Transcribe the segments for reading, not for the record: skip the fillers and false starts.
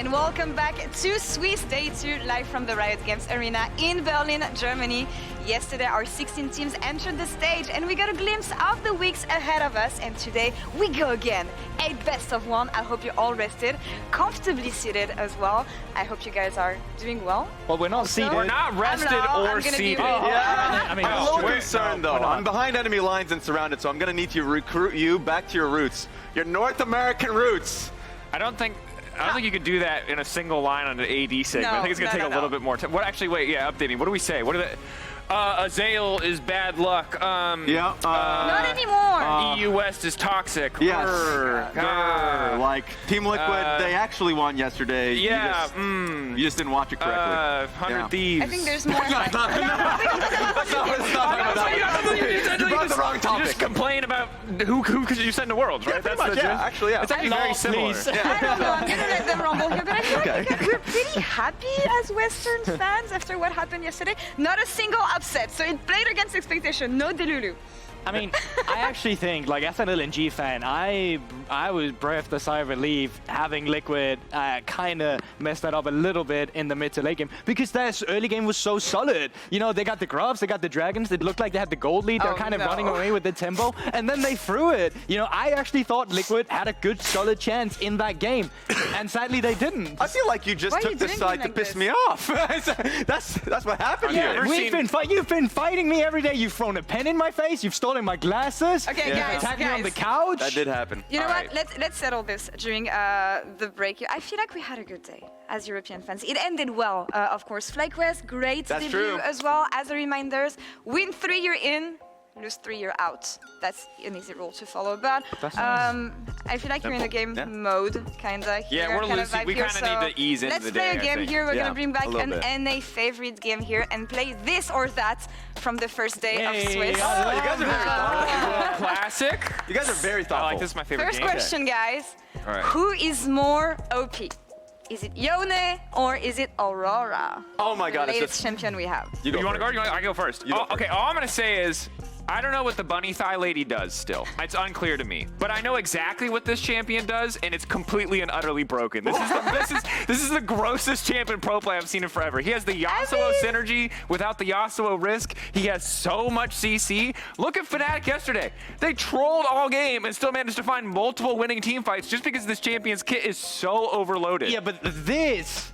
and welcome back to Swiss Day 2 live from the Riot Games Arena in Berlin, Germany. Yesterday our 16 teams entered the stage and we got a glimpse of the weeks ahead of us, and today we go again. 8 best of 1. I hope you're all rested, comfortably seated as well. I hope you guys are doing well. Well, we're not seated. We're not rested or seated. I'm a little we're- concerned though. I'm behind enemy lines and surrounded, so I'm gonna need to recruit you back to your roots, your North American roots. I don't think you could do that in a single line on an AD segment. No, I think it's going to take a little bit more time. What actually, wait, yeah, updating. What do we say? What are the... Azale is bad luck. Not anymore. EU West is toxic. Yes. Grr. Like Team Liquid, they actually won yesterday. Yeah. You just didn't watch it correctly. 100 Thieves. I think there's more. You brought the wrong You topic. just complain about who could you send to Worlds, right? Pretty much, yeah. Actually, yeah. It's actually very similar. I don't know, I'm gonna let them rumble here, but I feel like we're pretty happy as Western fans after what happened yesterday. Not a single upset, so it played against expectation, no delulu. I mean, I actually think, like, as an LNG fan, I was breathed a sigh of relief having Liquid kind of mess that up a little bit in the mid to late game, because their early game was so solid. You know, they got the Grubs, they got the Dragons, it looked like they had the gold lead, they're kind of running away with the tempo, and then they threw it. You know, I actually thought Liquid had a good, solid chance in that game, and sadly they didn't. I feel like you just took this side to piss me off. That's what happened here. You've been fighting me every day. You've thrown a pen in my face. You've stolen my glasses. Okay, You've guys, attacked me on the couch. That did happen. You know All what? Let's settle this during the break. I feel like we had a good day as European fans. It ended well, of course. FLICKR, great That's debut true. as well. As a reminder, win 3, you're in. Lose 3, you're out. That's an easy rule to follow. But I feel like you're in a game mode, kinda. Yeah, here, we're kind losing. of We here, kind of need to ease into the day. Let's play a game here. We're gonna bring back a little an NA favorite game here and play this or that from the first day of Swiss. Oh, you guys are very thoughtful. Classic. You guys are very thoughtful. I like this. Is my favorite First game. question, guys. All right. Who is more OP? Is it Yone or is it Aurora? Oh my God, the it's latest just... champion we have. You want to go? I go first. You go Okay, all I'm going to say is, I don't know what the bunny thigh lady does still. It's unclear to me. But I know exactly what this champion does, and it's completely and utterly broken. This is the grossest champion pro play I've seen in forever. He has the Yasuo synergy without the Yasuo risk. He has so much CC. Look at Fnatic yesterday. They trolled all game and still managed to find multiple winning team fights just because this champion's kit is so overloaded. Yeah, but this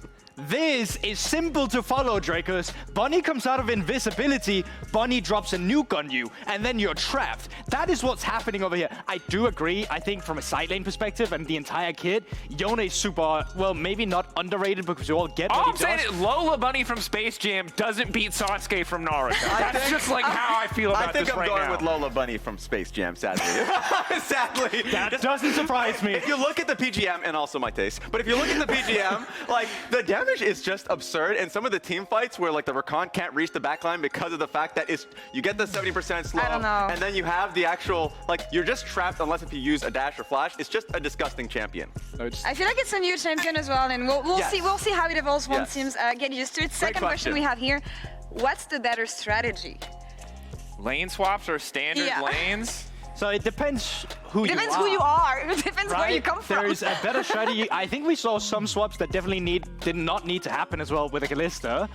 is simple to follow, Dracos. Bunny comes out of invisibility, Bunny drops a nuke on you, and then you're trapped. That is what's happening over here. I do agree, I think from a side lane perspective and the entire kit, Yone is super, well, maybe not underrated because we all get what All he I'm saying does. is Lola Bunny from Space Jam doesn't beat Sasuke from Naruto. That's just like how I feel about I think this I'm right going now. with Lola Bunny from Space Jam, sadly. Sadly. That doesn't surprise me. If you look at the PGM, and also my taste, but if you look at the PGM, like, the damage is just absurd, and some of the team fights where, like, the Rakan can't reach the backline because of the fact that you get the 70% slow, I don't know. and then you have the actual, like, you're just trapped unless if you use a dash or flash. It's just a disgusting champion. I feel like it's a new champion as well, and we'll Yes. see. We'll see how it evolves once Yes. teams get used to it. Second question question. we have here: what's the better strategy? Lane swaps are standard Yeah. lanes. So it depends who you are. Depends who you are. It depends where you come from. There is a better strategy. I think we saw some swaps that definitely did not need to happen as well with a Kalista.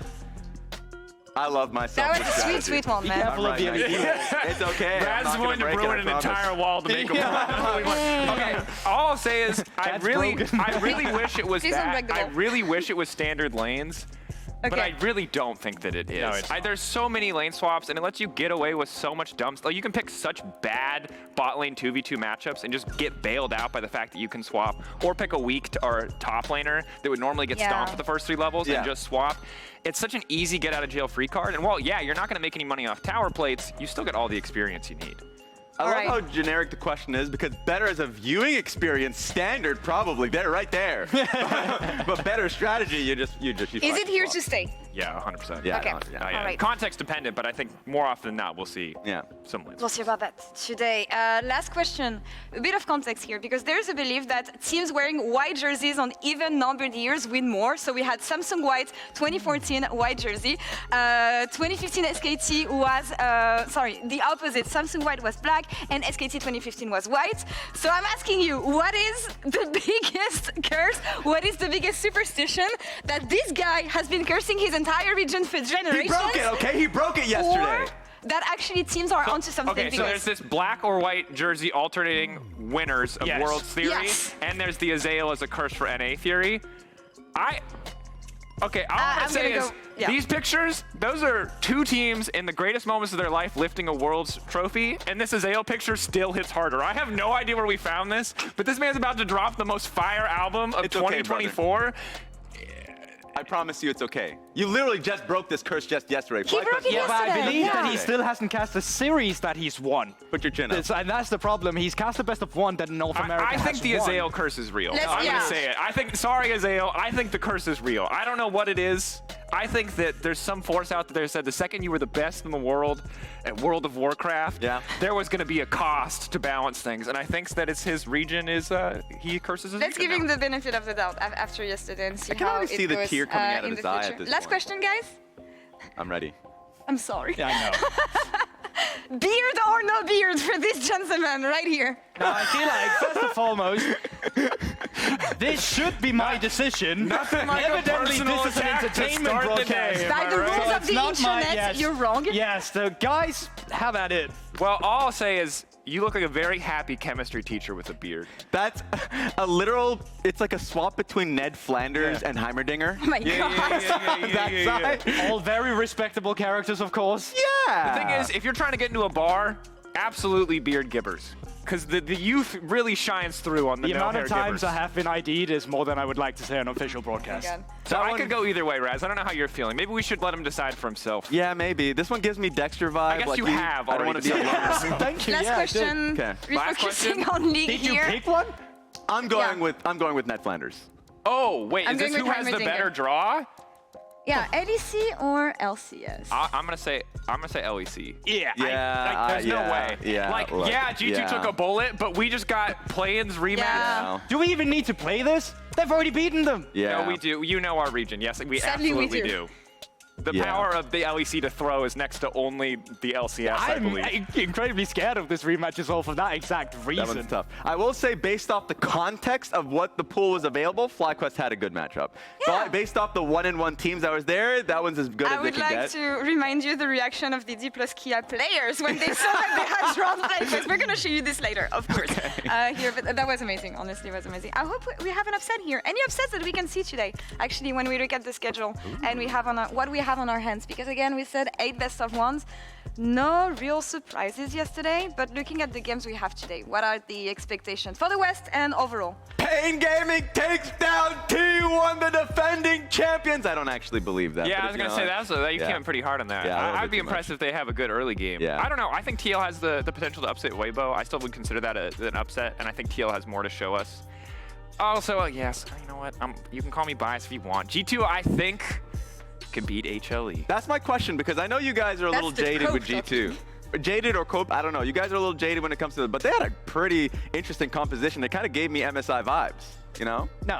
I love myself. That was a sweet, sweet one, man. careful of the It's okay. I'm Brad's not going to break it, ruin I an promise. entire wall to make him Okay, all I'll say is I That's really broken. wish it was Please don't break that. the I wall. really wish it was standard lanes. But I really don't think that it is. No, it's not. There's so many lane swaps, and it lets you get away with so much dumb stuff. Like, you can pick such bad bot lane 2v2 matchups and just get bailed out by the fact that you can swap, or pick a weak or top laner that would normally get stomped at the first 3 levels and just swap. It's such an easy get out of jail free card, and while, yeah, you're not going to make any money off tower plates, you still get all the experience you need. I love how generic the question is, because better as a viewing experience, standard probably, they're right there. But better strategy, you Is it here to stay? Yeah, 100%. Yeah, Okay. yeah. Yeah. All right. Context dependent, but I think more often than not, we'll see Yeah. some wins. We'll see about that today. Last question, a bit of context here, because there's a belief that teams wearing white jerseys on even numbered years win more. So we had Samsung White 2014 white jersey. 2015 SKT was, the opposite. Samsung White was black and SKT 2015 was white. So I'm asking you, what is the biggest curse? What is the biggest superstition that this guy has been cursing his entire region for generations? He broke it, okay? He broke it yesterday. Or that actually teams are onto something. Okay, so there's this black or white jersey alternating winners of Yes. Worlds theory, Yes. and there's the Azael as a curse for NA theory. All I'm I'm gonna say gonna is go- yeah. these pictures, those are two teams in the greatest moments of their life lifting a Worlds trophy, and this Azael picture still hits harder. I have no idea where we found this, but this man's about to drop the most fire album of It's okay, 2024. I promise you it's okay. You literally just broke this curse just yesterday. He broke it Yeah, but I yesterday, believe that yeah. he still hasn't cast a series that he's won. Put your chin up. And that's the problem. He's cast the best of one that North America I think has the won. Azael curse is real. Let's- I'm yeah. gonna say it. Sorry, Azael, I think the curse is real. I don't know what it is. I think that there's some force out there that said the second you were the best in the world at World of Warcraft, Yeah. there was gonna be a cost to balance things. And I think that it's his region is, he curses his Let's region give him now. the benefit of the doubt after yesterday and see I can how already it see the goes, tear coming out of in his the eye at future. this Last point. question, guys. I'm ready. I'm sorry. Yeah, I know. Beard or no beard for this gentleman right here. Now, I feel like, first and foremost, this should be my decision. Nothing like a Evidently, personal this is an attack to entertainment start the broadcast. day. By the right? rules So of it's the not my- internet, yes. you're wrong. Yes, so guys, have at it. Well, all I'll say is you look like a very happy chemistry teacher with a beard. That's a literal, it's like a swap between Ned Flanders Yeah. and Heimerdinger. Oh my God. That side. All very respectable characters, of course. Yeah. The thing is, if you're trying to get into a bar, absolutely beard gibbers. Because the youth really shines through on the The amount no-hair of times gibbers. I have been ID'd is more than I would like to say on official broadcast. God. So That I one- could go either way, Raz. I don't know how you're feeling. Maybe we should let him decide for himself. Yeah, maybe. This one gives me Dexter vibe. I guess like you have I don't already want to be decided. alone. Thank you. Last yeah, I did. question. Okay. Last Refocusing question. on League Did you here. pick one? I'm going Yeah. with Ned Flanders. Oh, wait. I'm Is this going who with has the Heimerdinger. better draw? Yeah, ADC or LCS. I'm gonna say LEC. Yeah. Yeah, There's no yeah, way. yeah, Like, look, yeah, G2 yeah. took a bullet, but we just got play-ins rematch. Yeah. Do we even need to play this? They've already beaten them. Yeah. No, we do. You know our region. Yes, we Sadly, we absolutely do. do. The Yeah. power of the LEC to throw is next to only the LCS, I I'm believe. incredibly scared of this rematch as well for that exact That reason. one's tough. I will say, based off the context of what the pool was available, FlyQuest had a good matchup. Yeah. But based off the 1-1 teams that was there, that one's as good I as they would can like get. to remind you the reaction of the D plus Kia players when they saw that they had drawn FlyQuest. We're going to show you this later, of course. Here, but that was amazing. Honestly, it was amazing. I hope we have an upset here. Any upsets that we can see today, actually, when we look at the schedule and we have on what we have on our hands. Because again, we said 8 best of ones. No real surprises yesterday, but looking at the games we have today, what are the expectations for the West and overall? Pain Gaming takes down T1, the defending champions. I don't actually believe that. Yeah, but I was it's, going to say you yeah. came pretty hard on that. Yeah, a little I'd bit be too impressed much. if they have a good early game. Yeah. I don't know. I think TL has the potential to upset Weibo. I still would consider that an upset, and I think TL has more to show us. Also, yes, you know what? You can call me biased if you want. G2, I think, can beat HLE. That's my question, because I know you guys are a little That's the jaded with Cope G2. Jaded or Cope, I don't know. You guys are a little jaded when it comes to it, but they had a pretty interesting composition. It kind of gave me MSI vibes, you know? No,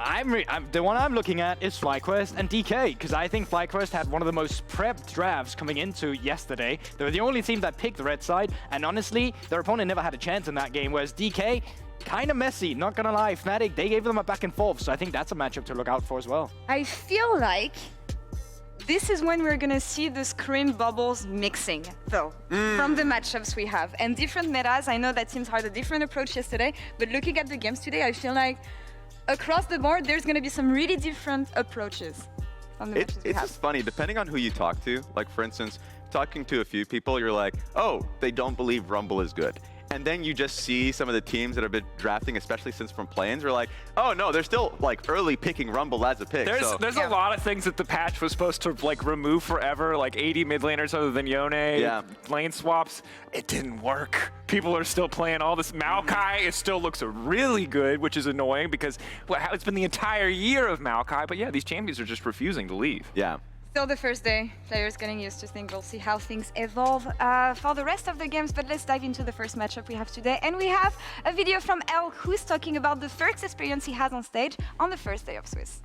the one I'm looking at is FlyQuest and DK, because I think FlyQuest had one of the most prepped drafts coming into yesterday. They were the only team that picked the red side, and honestly, their opponent never had a chance in that game, whereas DK, kind of messy, not gonna lie. Fnatic, they gave them a back and forth, so I think that's a matchup to look out for as well. I feel like this is when we're gonna see the screen bubbles mixing, though, from the matchups we have. And different metas, I know that teams had a different approach yesterday, but looking at the games today, I feel like across the board, there's gonna be some really different approaches from the matches we It's have. just funny, depending on who you talk to. Like, for instance, talking to a few people, you're like, oh, they don't believe Rumble is good. And then you just see some of the teams that have been drafting, especially since from play-ins, we're like, oh no, they're still like early picking Rumble as a pick. so. There's Yeah. a lot of things that the patch was supposed to like remove forever, like 80 mid laners other than Yone, Yeah. lane swaps. It didn't work. People are still playing all this. Maokai, it still looks really good, which is annoying because it's been the entire year of Maokai. But yeah, these champions are just refusing to leave. Yeah. Still the first day, players getting used to things. We'll see how things evolve for the rest of the games, but let's dive into the first matchup we have today. And we have a video from L, who's talking about the first experience he has on stage on the first day of Swiss.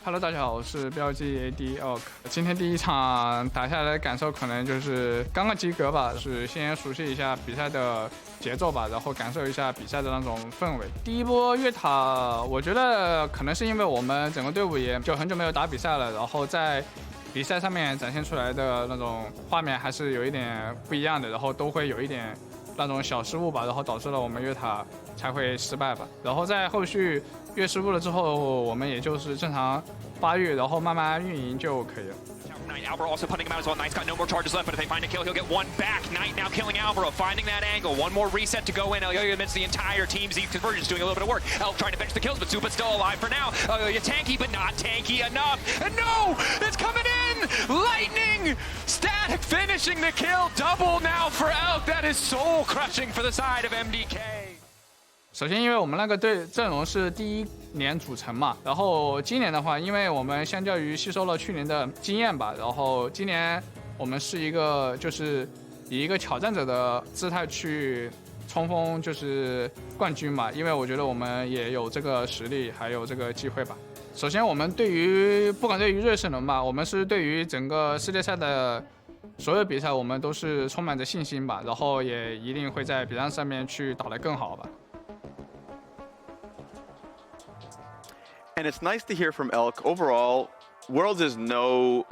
Hello， 大家好，我是BLG AD Orc。今天第一场打下来的感受可能就是刚刚及格吧，是先熟悉一下比赛的节奏吧，然后感受一下比赛的那种氛围。第一波越塔，我觉得可能是因为我们整个队伍也就很久没有打比赛了，然后在比赛上面展现出来的那种画面还是有一点不一样的，然后都会有一点那种小失误吧，然后导致了我们越塔才会失败吧。然后在后续越失误了之后，我们也就是正常发育，然后慢慢运营就可以了。Alvaro also putting him out as well. Knight's got no more charges left, but if they find a kill, he'll get one back. Knight now killing Alvaro, finding that angle. One more reset to go in. Elyoya amidst the entire team. Zeke Convergence doing a little bit of work. Elf trying to finish the kills, but Supa's still alive for now. Elyoya tanky, but not tanky enough. And no! It's coming in! Lightning! Static finishing the kill. Double now for Elf. That is soul crushing for the side of MDK. 首先，因为我们那个队阵容是第一年组成嘛，然后今年的话，因为我们相较于吸收了去年的经验吧，然后今年我们是一个就是以一个挑战者的姿态去冲锋就是冠军嘛，因为我觉得我们也有这个实力，还有这个机会吧。首先，我们不管对于瑞士人吧，我们是对于整个世界赛的所有比赛，我们都是充满着信心吧，然后也一定会在比赛上面去打得更好吧。And it's nice to hear from Elk. Overall, Worlds is no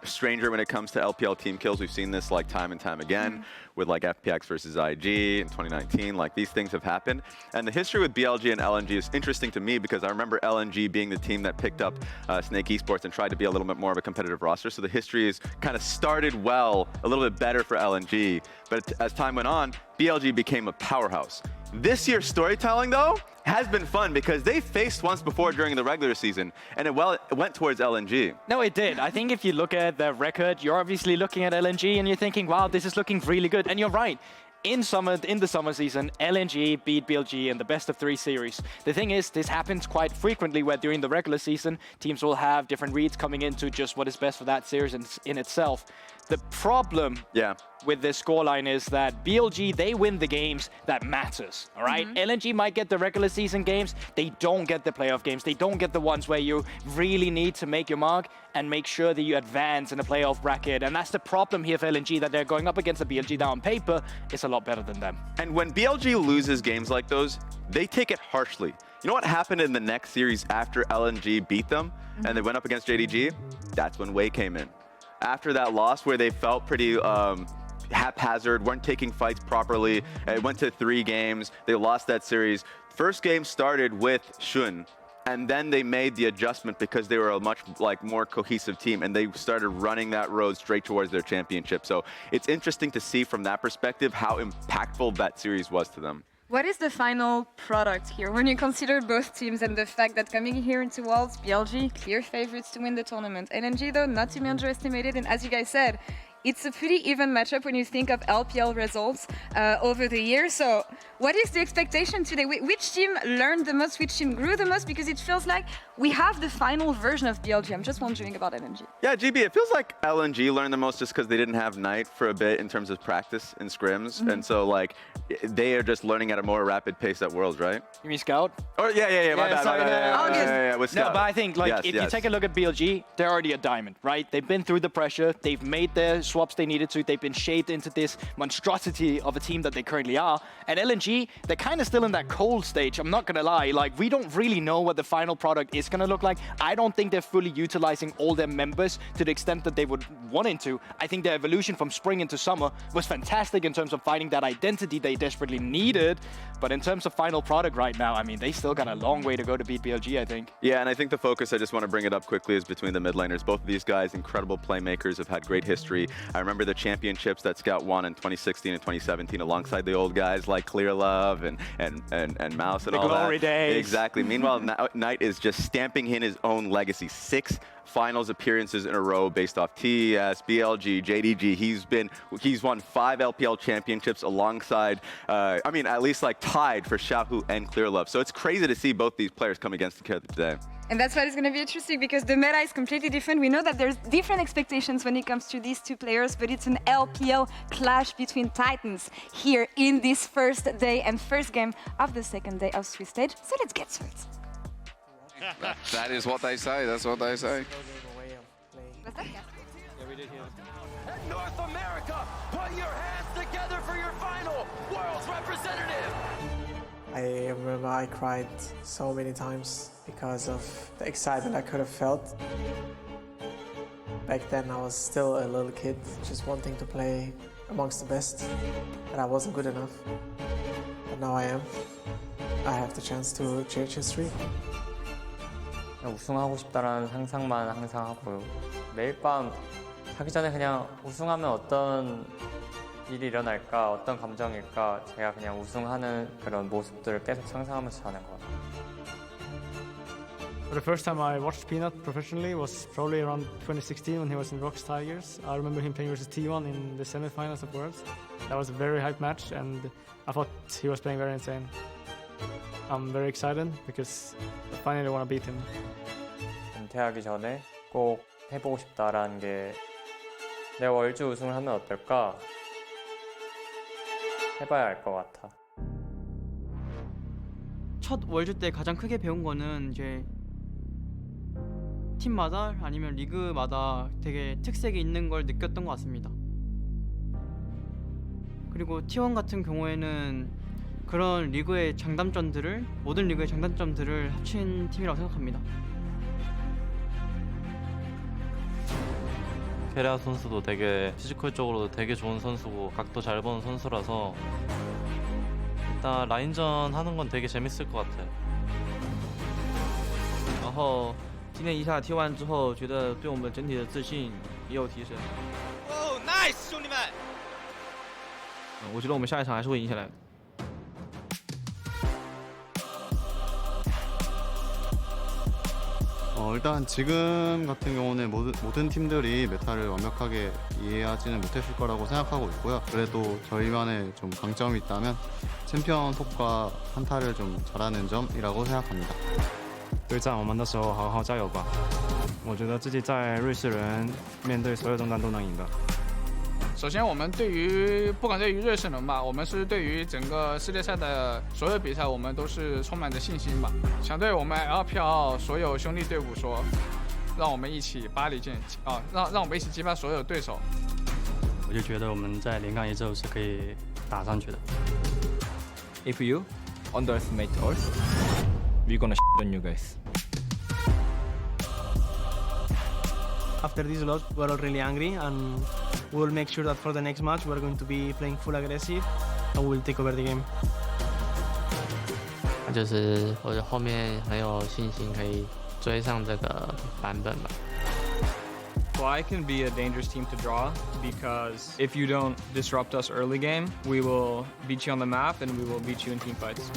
stranger when it comes to LPL team kills. We've seen this like time and time again with like FPX versus IG in 2019. Like these things have happened. And the history with BLG and LNG is interesting to me because I remember LNG being the team that picked up Snake Esports and tried to be a little bit more of a competitive roster. So the history is kind of started well, a little bit better for LNG. But as time went on, BLG became a powerhouse. This year's storytelling, though, has been fun because they faced once before during the regular season, and it went towards LNG. No, it did. I think if you look at their record, you're obviously looking at LNG and you're thinking, wow, this is looking really good. And you're right. In the summer season, LNG beat BLG in the best of 3 series. The thing is, this happens quite frequently where during the regular season, teams will have different reads coming into just what is best for that series in itself. The problem with this scoreline is that BLG, they win the games that matters, all right? LNG might get the regular season games. They don't get the playoff games. They don't get the ones where you really need to make your mark and make sure that you advance in a playoff bracket. And that's the problem here for LNG, that they're going up against a BLG that on paper is a lot better than them. And when BLG loses games like those, they take it harshly. You know what happened in the next series after LNG beat them and they went up against JDG? That's when Wei came in. After that loss where they felt pretty haphazard, weren't taking fights properly, it went to 3 games, they lost that series. First game started with Shun, and then they made the adjustment because they were a much more cohesive team, and they started running that road straight towards their championship. So it's interesting to see from that perspective how impactful that series was to them. What is the final product here when you consider both teams and the fact that coming here into Worlds, BLG, clear favorites to win the tournament. LNG, though, not to be underestimated, and as you guys said, it's a pretty even matchup when you think of LPL results over the years. So what is the expectation today? Which team learned the most? Which team grew the most? Because it feels like we have the final version of BLG. I'm just wondering about LNG. Yeah, GB, it feels like LNG learned the most just because they didn't have Knight for a bit in terms of practice and scrims. And so, like, they are just learning at a more rapid pace at Worlds, right? You mean Scout? Or yeah, my bad. Yeah, with Scout. No, but I think, like, Yes, if yes. you take a look at BLG, they're already a diamond, right? They've been through the pressure. They've made their swaps they needed to. They've been shaped into this monstrosity of a team that they currently are. And LNG, they're kind of still in that cold stage. I'm not going to lie. Like, we don't really know what the final product is going to look like. I don't think they're fully utilizing all their members to the extent that they would want to. I think their evolution from spring into summer was fantastic in terms of finding that identity they desperately needed. But in terms of final product right now, I mean, they still got a long way to go to beat BLG, I think. Yeah, and I think the focus, I just want to bring it up quickly, is between the mid laners. Both of these guys, incredible playmakers, have had great history. I remember the championships that Scout won in 2016 and 2017 alongside the old guys like Clear Love and Mouse and The all glory that. days. Exactly. Meanwhile, Knight is just stamping in his own legacy. 6 finals appearances in a row based off TES, BLG, JDG. He's won 5 LPL championships alongside, at least like tied for Xiaohu and Clearlove. So it's crazy to see both these players come against each other today. And that's why it's going to be interesting because the meta is completely different. We know that there's different expectations when it comes to these two players, but it's an LPL clash between titans here in this first day and first game of the second day of Swiss Stage. So let's get to it. That is what they say. That's what they say. Was that Casper? North America, put your hands together for your final World's representative. I remember I cried so many times because of the excitement I could have felt. Back then I was still a little kid, just wanting to play amongst the best, but I wasn't good enough. But now I am. I have the chance to change history. 우승하고 싶다라는 상상만 항상 하고요. 매일 밤 자기 전에 그냥 우승하면 어떤 일이 일어날까, 어떤 감정일까, 제가 그냥 우승하는 그런 모습들을 계속 상상하면서 자는 것 같아요. The first time I watched Peanut professionally was probably around 2016 when he was in Rocks Tigers. I remember him playing versus T1 in the semifinals of Worlds. That was a very hype match and I thought he was playing very insane. I'm very excited because I finally want to beat him. 은퇴하기 전에 꼭 해보고 싶다라는 게 내가 월주 우승을 하면 어떨까? 해봐야 알 것 같아. 첫 월주 때 가장 크게 배운 거는 이제 팀마다 아니면 리그마다 되게 특색이 있는 걸 느꼈던 것 같습니다. 그리고 T1 같은 경우에는 그런 리그의 장단점들을 모든 리그의 장단점들을 합친 팀이라고 생각합니다. 케라 선수도 되게 피지컬적으로도 되게 좋은 선수고 각도 잘 보는 선수라서 일단 라인전 하는 건 되게 재밌을 것 같아요. 然后今天一下踢完之后，觉得对我们整体的自信也有提升。哦 ，nice， 兄弟们！我觉得我们下一场还是会赢下来的。 일단 지금 같은 경우는 모든 팀들이 메타를 완벽하게 이해하지는 못했을 거라고 생각하고 있고요. 그래도 저희만의 좀 강점이 있다면 챔피언 톱과 한타를 좀 잘하는 점이라고 생각합니다. 对战我们的时候好好加油吧！我觉得自己在瑞士人面对所有中单都能赢的。 首先，我们不管对于瑞士人吧，我们是对于整个世界赛的所有比赛，我们都是充满着信心吧。想对我们 LPL 所有兄弟队伍说，让我们一起巴黎见啊，让我们一起击败所有对手。我就觉得我们在连杠一之后是可以打上去的。If you underestimate us, we're gonna on you guys. After this loss, we're all really angry and we'll make sure that for the next match we're going to be playing full aggressive and we'll take over the game. 就是我后面很有信心可以追上这个版本吧。 Fly can be a dangerous team to draw because if you don't disrupt us early game, we will beat you on the map and we will beat you in team fights.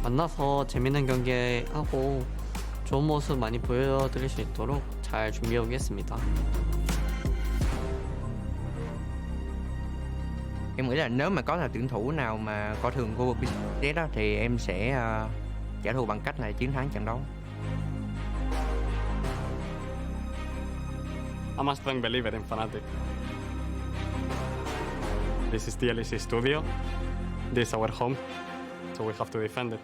만나서 재밌는 경기 하고 좋은 모습 많이 보여드릴 수 있도록 잘 준비해 오겠습니다. Em nghĩ là nếu mà có là tuyển thủ nào mà coi thường khu vực BTS đó thì em sẽ trả thù bằng cách là chiến thắng trận đấu. I'm a strong believer in Fnatic. This is the LNG studio. This is our home, so we have to defend it.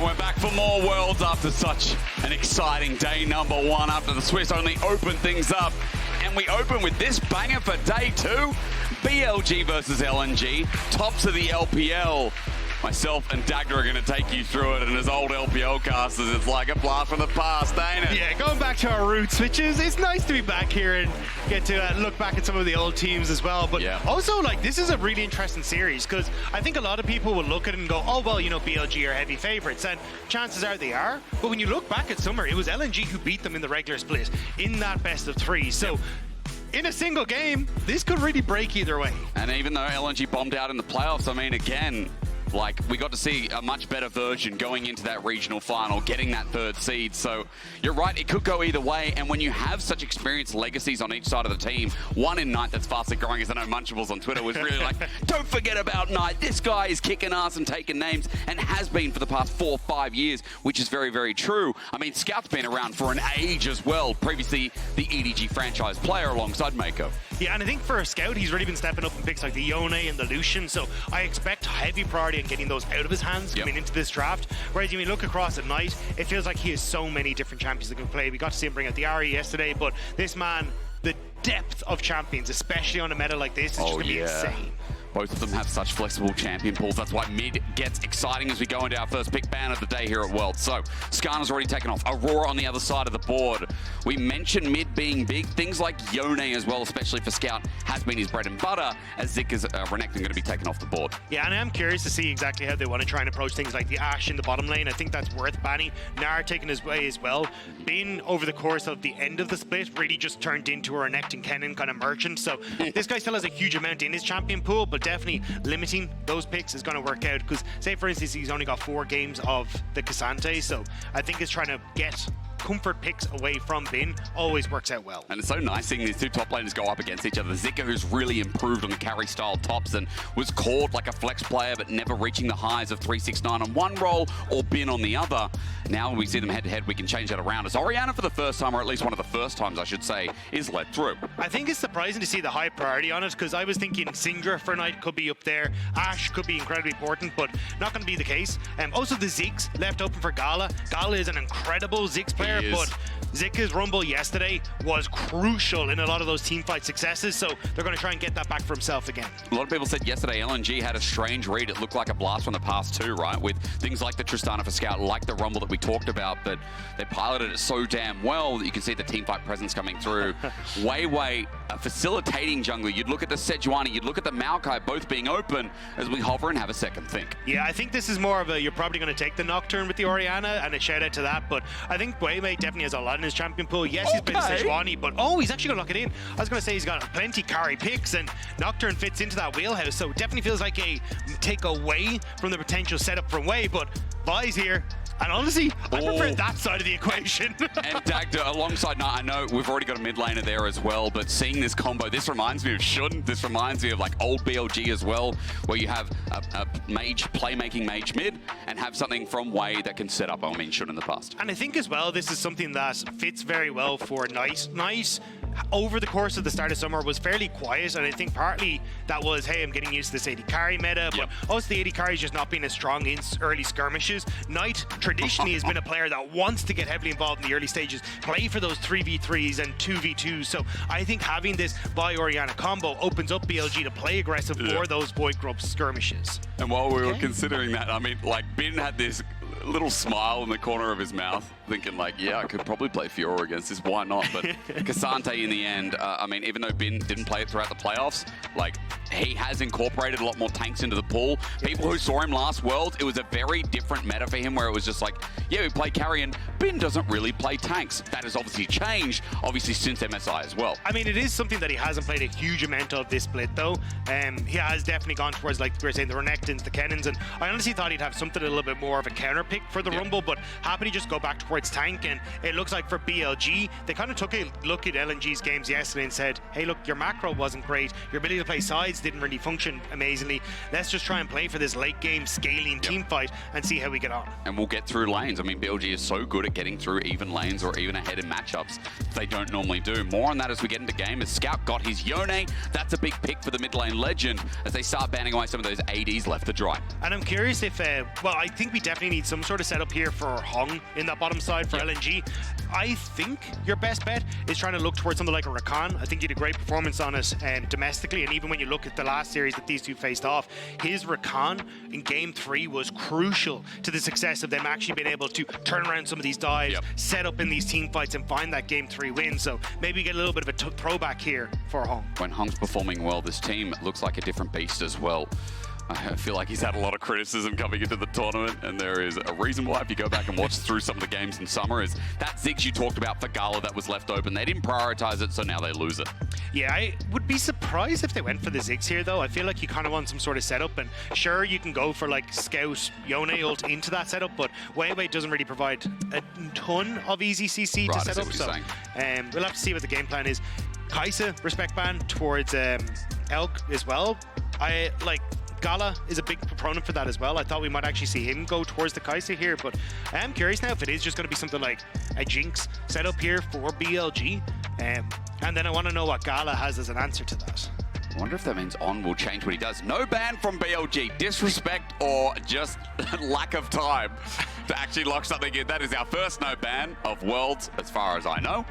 We're back for more Worlds after such an exciting day number one after the Swiss only opened things up. And we open with this banger for day two. BLG versus LNG, tops of the LPL. myself and Dagda are going to take you through it, and as old LPL casters, it's like a blast from the past, ain't it? Yeah, going back to our roots, which is, it's nice to be back here and get to look back at some of the old teams as well. But also, like, this is a really interesting series, because I think a lot of people will look at it and go, oh, well, you know, BLG are heavy favorites, and chances are they are. But when you look back at summer, it was LNG who beat them in the regular split in that best of 3. So in a single game, this could really break either way. And even though LNG bombed out in the playoffs, I mean, again, like, we got to see a much better version going into that regional final, getting that 3rd seed. So you're right, it could go either way. And when you have such experienced legacies on each side of the team, one in Knight that's fastly growing, as I know Munchables on Twitter was really like, don't forget about Knight. This guy is kicking ass and taking names, and has been for the past 4 or 5 years, which is very, very true. I mean, Scout's been around for an age as well. Previously, the EDG franchise player alongside Mako. Yeah, and I think for a Scout, he's really been stepping up in picks like the Yone and the Lucian. So I expect heavy priority on getting those out of his hands coming into this draft. Whereas when you look across at Knight, it feels like he has so many different champions that can play. We got to see him bring out the Ari yesterday, but this man, the depth of champions, especially on a meta like this, is just going to be insane. Both of them have such flexible champion pools. That's why mid gets exciting as we go into our first pick ban of the day here at World. So, Skarner's already taken off. Aurora on the other side of the board. We mentioned mid being big. Things like Yone as well, especially for Scout, has been his bread and butter, as Zika's Renekton going to be taken off the board. Yeah, and I'm curious to see exactly how they want to try and approach things like the Ashe in the bottom lane. I think that's worth banning. Nar taking his way as well. Being over the course of the end of the split, really just turned into a Renekton Kennen kind of merchant. So, this guy still has a huge amount in his champion pool, but definitely limiting those picks is going to work out, because say for instance he's only got 4 games of the Cassante, so I think it's trying to get comfort picks away from Bin always works out well. And it's so nice seeing these two top laners go up against each other. Zika, who's really improved on the carry style tops and was called like a flex player but never reaching the highs of 369 on one role or Bin on the other. Now when we see them head to head, we can change that around, as Orianna for the first time, or at least one of the first times I should say, is let through. I think it's surprising to see the high priority on it, because I was thinking Syndra for Knight could be up there, Ashe could be incredibly important, but not going to be the case. Also the Ziggs left open for GALA. GALA is an incredible Ziggs player, but Zika's Rumble yesterday was crucial in a lot of those teamfight successes, so they're going to try and get that back for himself again. A lot of people said yesterday LNG had a strange read. It looked like a blast from the past too, right? With things like the Tristana for Scout, like the Rumble that we talked about, but they piloted it so damn well that you can see the teamfight presence coming through. Weiwei, a facilitating jungler. You'd look at the Sejuani, you'd look at the Maokai, both being open as we hover and have a second think. Yeah, I think this is more of a, you're probably going to take the Nocturne with the Orianna, and a shout out to that, but I think Weiwei definitely has a lot in his champion pool. Yes, he's been Sejuani, but he's actually going to lock it in. I was going to say he's got plenty carry picks, and Nocturne fits into that wheelhouse, so it definitely feels like a take away from the potential setup from Wei, but Vi's here. And honestly, I prefer that side of the equation. And Dagda alongside Knight, I know we've already got a mid laner there as well, but seeing this combo, this reminds me of Shun. This reminds me of like old BLG as well, where you have a mage, playmaking mage mid, and have something from Wei that can set up, I mean, Shun in the past. And I think as well, this is something that fits very well for Knight. Knight, over the course of the start of summer, was fairly quiet, and I think partly that was, hey, I'm getting used to this AD carry meta, but also the AD carry is just not being as strong in early skirmishes. Knight traditionally has been a player that wants to get heavily involved in the early stages, play for those 3v3s and 2v2s, so I think having this Vi Orianna combo opens up BLG to play aggressive for those Void Grub skirmishes. And while we were considering that, I mean, like, Bin had this little smile in the corner of his mouth, thinking like, yeah, I could probably play Fiora against this, why not? But Cassante in the end, I mean, even though Bin didn't play it throughout the playoffs, like, he has incorporated a lot more tanks into the pool. People who saw him last World, it was a very different meta for him, where it was just like, yeah, we play carry, and Bin doesn't really play tanks. That has obviously changed, obviously, since MSI as well. I mean, it is something that he hasn't played a huge amount of this split, though. He has definitely gone towards, like we were saying, the Renektons, the Kennens, and I honestly thought he'd have something a little bit more of a counter pick for the Rumble, but happy to just go back towards tank, and it looks like for BLG, they kind of took a look at LNG's games yesterday and said, hey, look, your macro wasn't great, your ability to play sides didn't really function amazingly, let's just try and play for this late game scaling team fight and see how we get on. And we'll get through lanes. I mean, BLG is so good at getting through even lanes or even ahead in matchups they don't normally do. More on that as we get into game, as Scout got his Yone. That's a big pick for the mid lane legend as they start banning away some of those ADs left to dry. And I'm curious if, well, I think we definitely need some sort of setup here for Hong in that bottom side for LNG. I think your best bet is trying to look towards something like a Rakan. I think you had a great performance on it domestically, and even when you look at the last series that these two faced off, his Rakan in Game 3 was crucial to the success of them actually being able to turn around some of these dives, set up in these team fights, and find that Game 3 win. So maybe get a little bit of a throwback here for Hong. When Hong's performing well, this team looks like a different beast as well. I feel like he's had a lot of criticism coming into the tournament, and there is a reason why, if you go back and watch through some of the games in summer, is that Ziggs you talked about for GALA that was left open. They didn't prioritize it, so now they lose it. Yeah, I would be surprised if they went for the Ziggs here, though. I feel like you kind of want some sort of setup, and sure, you can go for like Scout, Yone ult into that setup, but Weiwei doesn't really provide a ton of easy CC to set up, so we'll have to see what the game plan is. Kai'Sa respect ban towards Elk as well. I like GALA is a big proponent for that as well. I thought we might actually see him go towards the Kai'Sa here, but I am curious now if it is just going to be something like a Jinx setup here for BLG. And then I want to know what GALA has as an answer to that. I wonder if that means On will change what he does. No ban from BLG. Disrespect or just lack of time to actually lock something in. That is our first no ban of Worlds, as far as I know.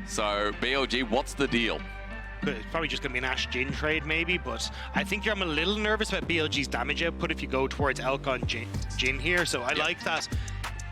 So, BLG, what's the deal? It's probably just going to be an Ashe Jhin trade maybe, but I think I'm a little nervous about BLG's damage output if you go towards Elk on Jhin here, so I like that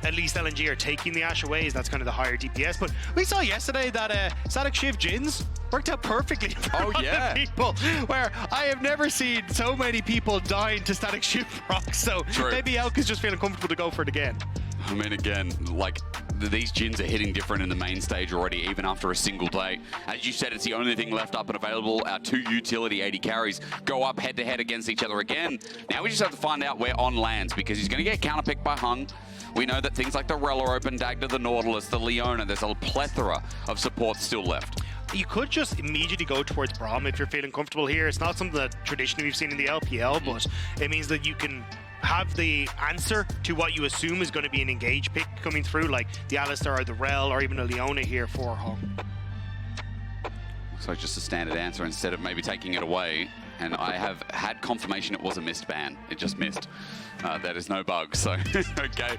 at least LNG are taking the Ashe away, as that's kind of the higher DPS, but we saw yesterday that Static Shiv Jins worked out perfectly for people, where I have never seen so many people dying to Static Shiv procs, so maybe Elk is just feeling comfortable to go for it again. I mean, again, like, these Jins are hitting different in the main stage already, even after a single day. As you said, it's the only thing left up and available. Our two utility AD carries go up head-to-head against each other again. Now we just have to find out where On lands, because he's going to get counterpicked by Hung. We know that things like the Rell are open, Dagda the Nautilus, the Leona, there's a plethora of supports still left. You could just immediately go towards Braum if you're feeling comfortable here. It's not something that traditionally we've seen in the LPL, but it means that you can have the answer to what you assume is going to be an engage pick coming through, like the Alistar or the Rell or even a Leona here for Hong. Looks like just a standard answer instead of maybe taking it away. And I have had confirmation it was a missed ban. It just missed. That is no bug. So, okay.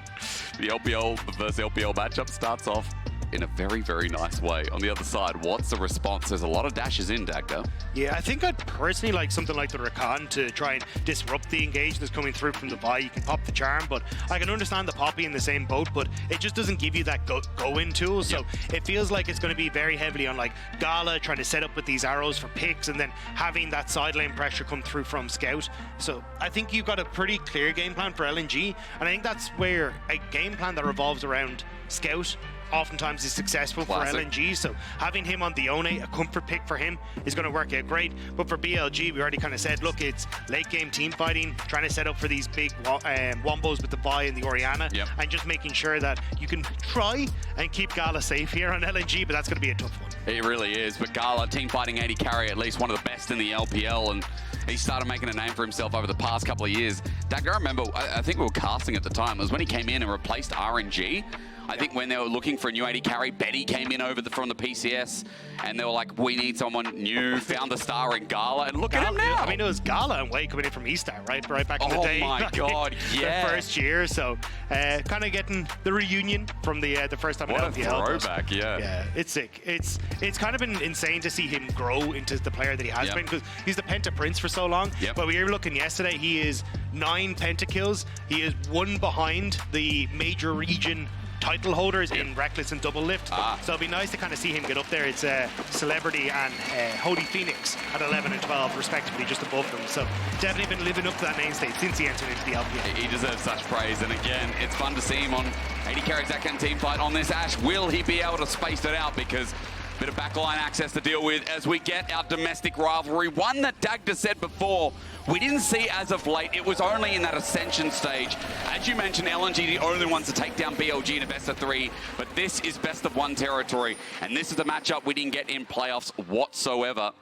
The LPL versus LPL matchup starts off in a very, very nice way. On the other side, what's the response? There's a lot of dashes in, Dagda. Yeah, I think I'd personally like something like the Rakan to try and disrupt the engage that's coming through from the Vi. You can pop the charm, but I can understand the Poppy in the same boat, but it just doesn't give you that go-in tool. So it feels like it's going to be very heavily on like GALA trying to set up with these arrows for picks and then having that side lane pressure come through from Scout. So I think you've got a pretty clear game plan for LNG, and I think that's where a game plan that revolves around Scout oftentimes is successful for LNG, so having him on the Yone, a comfort pick for him, is going to work out great. But for BLG, we already kind of said, look, it's late game team fighting, trying to set up for these big wombos with the Vi and the Orianna, and just making sure that you can try and keep GALA safe here on LNG, but that's going to be a tough one. It really is, but GALA, team fighting AD carry, at least one of the best in the LPL, and he started making a name for himself over the past couple of years. Dagger, I remember, I think we were casting at the time, it was when he came in and replaced RNG. I think when they were looking for a new AD carry, Betty came in from the PCS, and they were like, we need someone new, found the star in GALA, and look at him now. I mean, it was GALA and Wei coming in from Eastar, right back in the day. Oh my God, yeah. The first year, so kind of getting the reunion from the first time in LPL. What a throwback, Yeah, it's sick. It's kind of been insane to see him grow into the player that he has been, because he's the Penta Prince for so long. But we were looking yesterday, he is 9 Penta kills. He is 1 behind the major region title holders in Reckless and Double Lift. So it'd be nice to kind of see him get up there. It's Celebrity and Holy Phoenix at 11 and 12 respectively, just above them. So definitely been living up to that name state since he entered into the LPL. He deserves such praise, and again, it's fun to see him on AD carry that can team fight on this Ashe. Will he be able to space it out? Because bit of backline access to deal with as we get our domestic rivalry. One that Dagda said before, we didn't see as of late. It was only in that ascension stage. As you mentioned, LNG the only ones to take down BLG in a best of 3, but this is best of 1 territory, and this is the matchup we didn't get in playoffs whatsoever.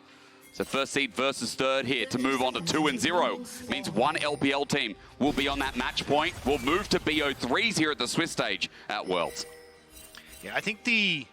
So first seed versus third here to move on to 2-0. Means one LPL team will be on that match point. We'll move to BO3s here at the Swiss stage at Worlds. Yeah, I think the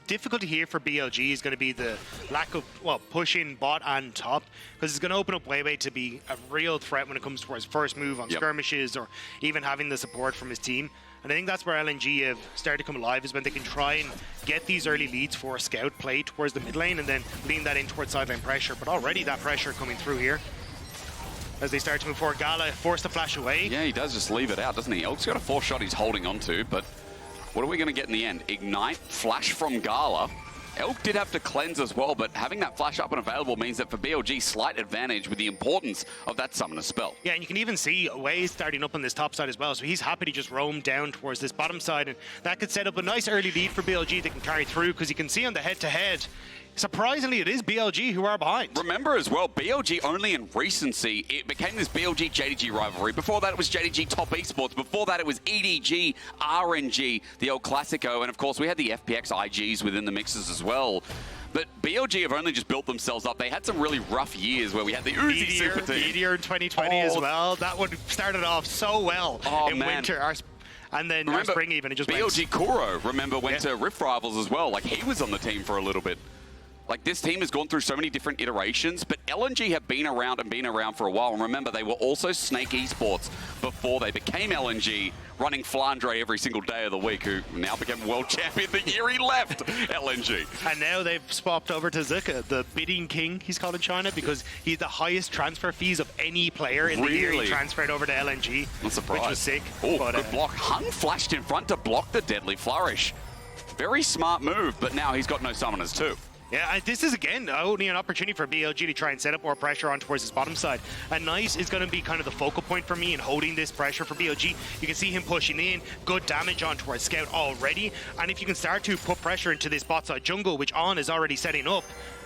difficulty here for BLG is going to be the lack of, pushing bot and top, because it's going to open up Weiwei to be a real threat when it comes to his first move on skirmishes or even having the support from his team. And I think that's where LNG have started to come alive, is when they can try and get these early leads for Scout play towards the mid lane and then lean that in towards sideline pressure. But already that pressure coming through here as they start to move forward. GALA forced to flash away. Yeah, he does just leave it out, doesn't he? Elk's got a 4-shot he's holding on to, but what are we going to get in the end? Ignite, flash from GALA. Elk did have to cleanse as well, but having that flash up and available means that for BLG, slight advantage with the importance of that summoner spell. Yeah, and you can even see Weiwei starting up on this top side as well, so he's happy to just roam down towards this bottom side, and that could set up a nice early lead for BLG that can carry through, because you can see on the head-to-head, surprisingly, it is BLG who are behind. Remember as well, BLG only in recency, it became this BLG-JDG rivalry. Before that, it was JDG Top Esports. Before that, it was EDG, RNG, the El Clasico. And of course, we had the FPX IGs within the mixes as well. But BLG have only just built themselves up. They had some really rough years where we had the Uzi Super Team. Meteor in 2020 as well. That one started off so well in winter. And then our spring even, it just BLG Kuro, remember, went to Rift Rivals as well. Like, he was on the team for a little bit. Like, this team has gone through so many different iterations, but LNG have been around for a while. And remember, they were also Snake Esports before they became LNG, running Flandre every single day of the week, who now became world champion the year he left LNG. And now they've swapped over to Zika, the bidding king, he's called in China, because he's the highest transfer fees of any player in the year he transferred over to LNG. I'm surprised. Which was sick. Oh, good block. Hun flashed in front to block the deadly flourish. Very smart move, but now he's got no summoners too. Yeah, this is, again, only an opportunity for BLG to try and set up more pressure on towards his bottom side. And Nice is going to be kind of the focal point for me in holding this pressure for BLG. You can see him pushing in, good damage on towards Scout already. And if you can start to put pressure into this bot side jungle, which On is already setting up,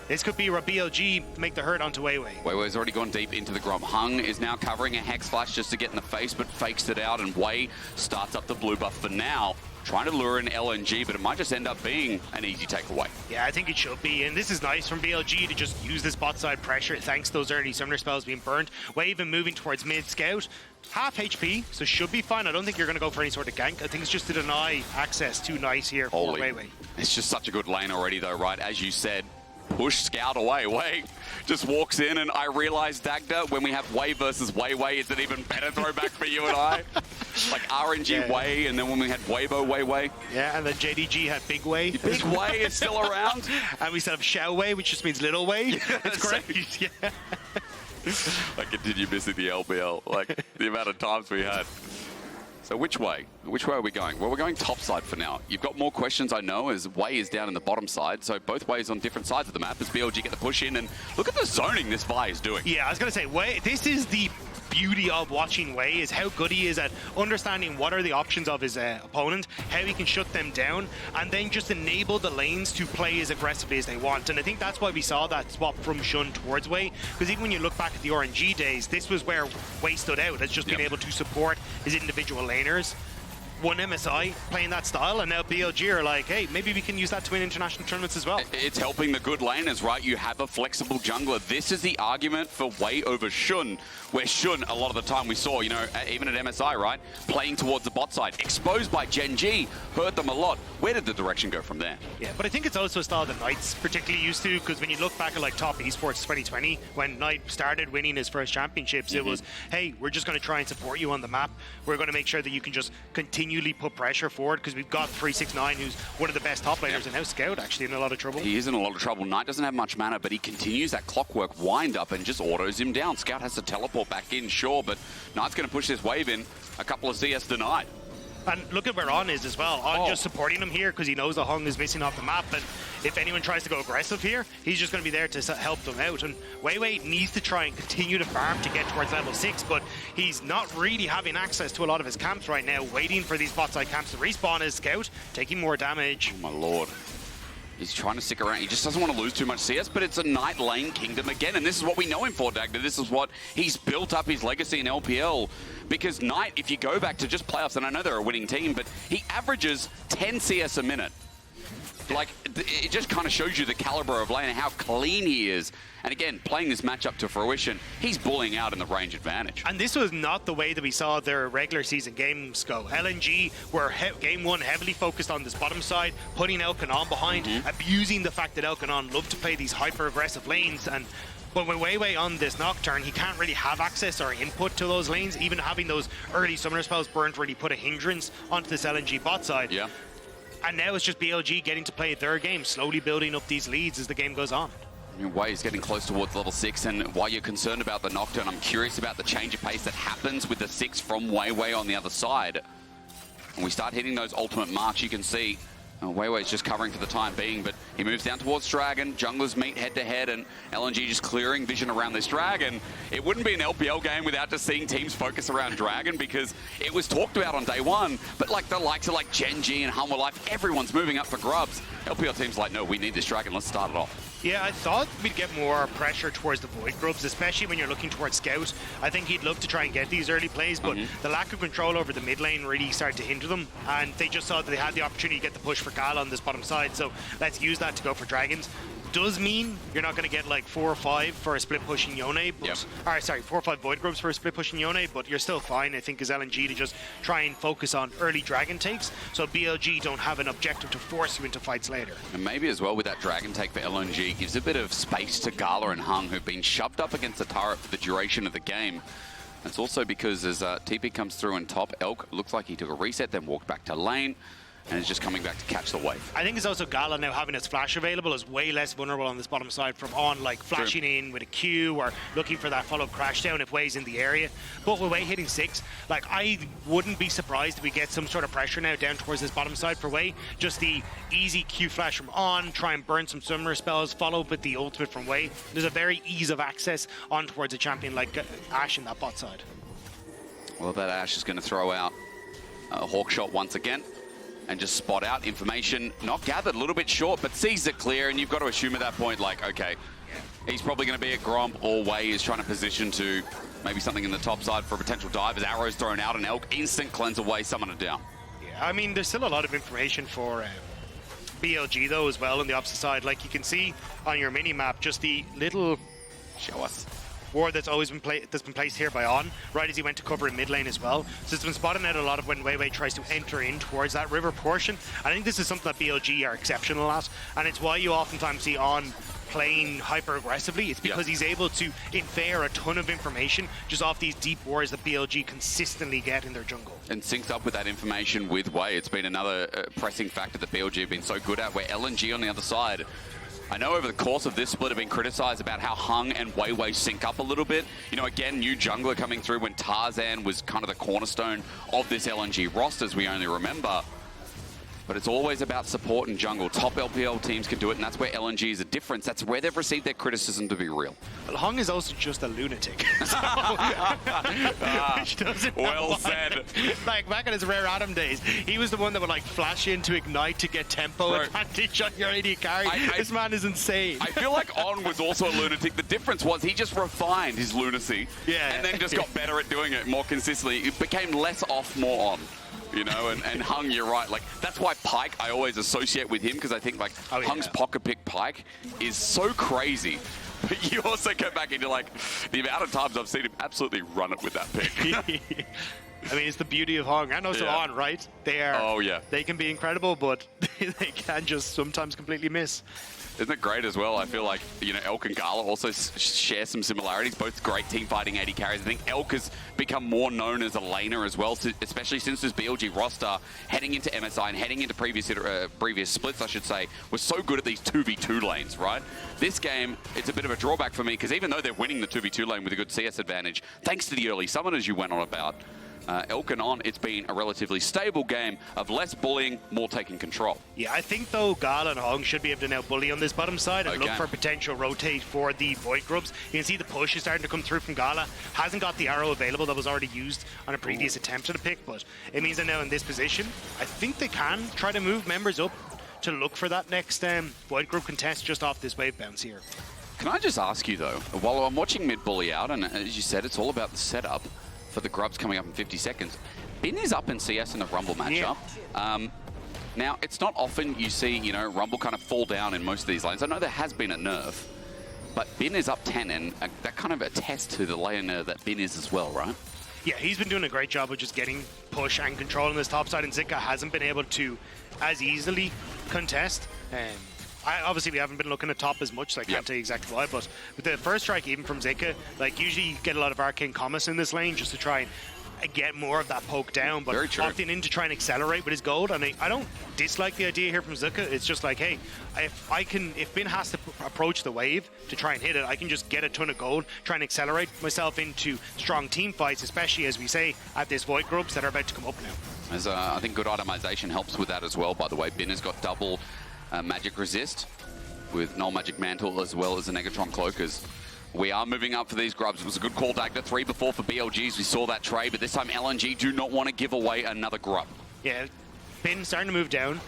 this could be where BLG make the hurt onto Weiwei. Weiwei's already gone deep into the Grom. Hung is now covering a Hex Flash just to get in the face, but fakes it out, and Wei starts up the blue buff for now. Trying to lure in LNG, but it might just end up being an easy takeaway. Yeah, I think it should be, and this is nice from BLG to just use this bot side pressure thanks to those early summoner spells being burned. Wei even moving towards mid. Scout, half HP, so should be fine. I don't think you're going to go for any sort of gank. I think it's just to deny access to Nice here for Weiwei. It's just such a good lane already though, right? As you said, push Scout away. Wei just walks in, and I realized, Dagda, when we have Wei versus Weiwei, it's an even better throwback for you and I. Like RNG Wei, and then when we had Weibo Weiwei. Yeah, and then JDG had Big Wei. Big Wei is still around. And we still have Xiao Wei, which just means little Wei. Yeah, that's great. Yeah. I continue missing the LBL, like the amount of times we had. So which way? Which way are we going? Well, we're going top side for now. You've got more questions, I know, as Wei is down in the bottom side. So both Weis on different sides of the map as BLG get the push in. And look at the zoning this Vi is doing. Yeah, I was going to say, Wei, this is the beauty of watching Wei, is how good he is at understanding what are the options of his opponent, how he can shut them down, and then just enable the lanes to play as aggressively as they want. And I think that's why we saw that swap from Xun towards Wei, because even when you look back at the RNG days, this was where Wei stood out as just being able to support his individual laners. One MSI playing that style, and now BLG are like, hey, maybe we can use that to win international tournaments as well. It's helping the good laners, right? You have a flexible jungler. This is the argument for Wei over Xun, where Xun, a lot of the time we saw, you know, even at MSI, right? Playing towards the bot side, exposed by Gen G, hurt them a lot. Where did the direction go from there? Yeah, but I think it's also a style that Knight's particularly used to, because when you look back at like Top Esports 2020, when Knight started winning his first championships, it was, hey, we're just going to try and support you on the map. We're going to make sure that you can just continually put pressure forward, because we've got 369, who's one of the best top laners, and now Scout actually in a lot of trouble. He is in a lot of trouble. Knight doesn't have much mana, but he continues that clockwork wind up and just autos him down. Scout has to teleport back in, sure, but Knight's going to push this wave in. A couple of CS denied. And look at where On is as well. On just supporting him here because he knows the Hung is missing off the map. But if anyone tries to go aggressive here, he's just going to be there to help them out. And Weiwei needs to try and continue to farm to get towards level 6, but he's not really having access to a lot of his camps right now, waiting for these bot side camps to respawn as Scout, taking more damage. Oh my lord. He's trying to stick around. He just doesn't want to lose too much CS, but it's a Knight lane kingdom again, and this is what we know him for, Dagda. This is what he's built up his legacy in LPL. Because Knight, if you go back to just playoffs, and I know they're a winning team, but he averages 10 CS a minute. Like, it just kind of shows you the caliber of lane and how clean he is. And again, playing this matchup to fruition, he's bullying out in the range advantage. And this was not the way that we saw their regular season games go. LNG were game one heavily focused on this bottom side, putting Elkanon behind, abusing the fact that Elkanon loved to play these hyper-aggressive lanes, and But with Weiwei on this Nocturne, he can't really have access or input to those lanes. Even having those early summoner spells burnt really put a hindrance onto this LNG bot side. Yeah. And now it's just BLG getting to play their game, slowly building up these leads as the game goes on. Wei is getting close towards level 6, and while you're concerned about the Nocturne, I'm curious about the change of pace that happens with the 6 from Weiwei on the other side. When we start hitting those ultimate marks, you can see Weiwei's just covering for the time being, but he moves down towards Dragon. Junglers meet head-to-head, and LNG just clearing vision around this Dragon. It wouldn't be an LPL game without just seeing teams focus around Dragon, because it was talked about on day one, but like the likes of like Gen G and Humble Life, everyone's moving up for grubs. LPL teams like, no, we need this Dragon, let's start it off. Yeah, I thought we'd get more pressure towards the Void Grubs, especially when you're looking towards Scout. I think he'd love to try and get these early plays, but the lack of control over the mid lane really started to hinder them, and they just saw that they had the opportunity to get the push for GALA on this bottom side, so let's use that to go for Dragons. Does mean you're not going to get like 4 or 5 for a split push in Yone, but, or sorry, 4 or 5 Void Grubs for a split push in Yone, but you're still fine, I think, as LNG to just try and focus on early Dragon takes, so BLG don't have an objective to force you into fights later. And maybe as well with that Dragon take for LNG, gives a bit of space to GALA and Hung, who've been shoved up against the turret for the duration of the game. It's also because as TP comes through in top, Elk looks like he took a reset, then walked back to lane, and is just coming back to catch the wave. I think it's also GALA now having its flash available is way less vulnerable on this bottom side from on, like flashing in with a Q or looking for that follow-up crash down if Wei's in the area. But with Wei hitting 6, like I wouldn't be surprised if we get some sort of pressure now down towards this bottom side for Wei. Just the easy Q flash from on, try and burn some summoner spells, follow up with the ultimate from Wei. There's a very ease of access on towards a champion like Ashe in that bot side. Well, that Ashe is going to throw out a Hawk Shot once again and just spot out information not gathered, a little bit short, but sees it clear, and you've got to assume at that point, like, okay, he's probably going to be at Gromp, or Wei is trying to position to maybe something in the top side for a potential dive as arrows thrown out, and Elk instant cleanse away, summon it down. Yeah, I mean, there's still a lot of information for BLG, though, as well, on the opposite side. Like, you can see on your mini-map just the little... Show us. Ward that's always been placed here by On, right as he went to cover in mid lane as well. So it's been spotting out a lot of when Weiwei tries to enter in towards that river portion. I think this is something that BLG are exceptional at, and it's why you oftentimes see On playing hyper aggressively. It's because he's able to infer a ton of information just off these deep wards that BLG consistently get in their jungle. And synced up with that information with Wei, it's been another pressing factor that BLG have been so good at, where LNG on the other side, I know over the course of this split have been criticized about how Hung and Weiwei sync up a little bit. You know, again, new jungler coming through when Tarzan was kind of the cornerstone of this LNG roster, as we only remember. But it's always about support and jungle. Top LPL teams can do it, and that's where LNG is a difference. That's where they've received their criticism to be real. Well, Hung is also just a lunatic. Well said. Like, back in his Rare Adam days, he was the one that would, like, flash in to ignite to get tempo advantage on your AD carry. This man is insane. I feel like On was also a lunatic. The difference was he just refined his lunacy and then just got better at doing it more consistently. It became less off, more on. You know, and Hung, you're right. Like, that's why Pyke I always associate with him, because I think, like, Hung's pocket pick Pyke is so crazy. But you also go back into, like, the amount of times I've seen him absolutely run it with that pick. I mean, it's the beauty of Hung, and also On, right? They are. They can be incredible, but they can just sometimes completely miss. Isn't it great as well? I feel like, you know, Elk and GALA also share some similarities. Both great team fighting AD carries. I think Elk has become more known as a laner as well, especially since this BLG roster heading into MSI and heading into previous splits, I should say, was so good at these 2v2 lanes, right? This game, it's a bit of a drawback for me, because even though they're winning the 2v2 lane with a good CS advantage, thanks to the early summoners you went on about, Elk and On, it's been a relatively stable game of less bullying, more taking control. Yeah, I think, though, GALA and Hung should be able to now bully on this bottom side and look for potential rotate for the Void Grubs. You can see the push is starting to come through from GALA. Hasn't got the arrow available that was already used on a previous attempt at a pick, but it means that now in this position, I think they can try to move members up to look for that next Void Grub contest just off this wave bounce here. Can I just ask you, though, while I'm watching mid bully out, and as you said, it's all about the setup for the Grubs coming up in 50 seconds. Bin is up in CS in the Rumble matchup. Now, it's not often you see, you know, Rumble kind of fall down in most of these lanes. I know there has been a nerf, but Bin is up 10, and that kind of attests to the laner that Bin is as well, right? Yeah, he's been doing a great job of just getting push and control on this top side, and Zika hasn't been able to as easily contest. obviously we haven't been looking at top as much, so I can't tell you exactly why, but with the first strike even from Zika, like usually you get a lot of Arcane Commas in this lane just to try and get more of that poke down, but opting in to try and accelerate with his gold. And I don't dislike the idea here from Zika. It's just like, hey, if Bin has to approach the wave to try and hit it, I can just get a ton of gold, try and accelerate myself into strong team fights, especially as we say at this Void groups that are about to come up now. As I think good itemization helps with that as well, by the way. Bin has got double magic resist with null magic mantle as well as the Negatron cloak. We are moving up for these grubs. It was a good call back to 3 before for BLGs. We saw that trade, but this time LNG do not want to give away another grub. Yeah, Bin starting to move down.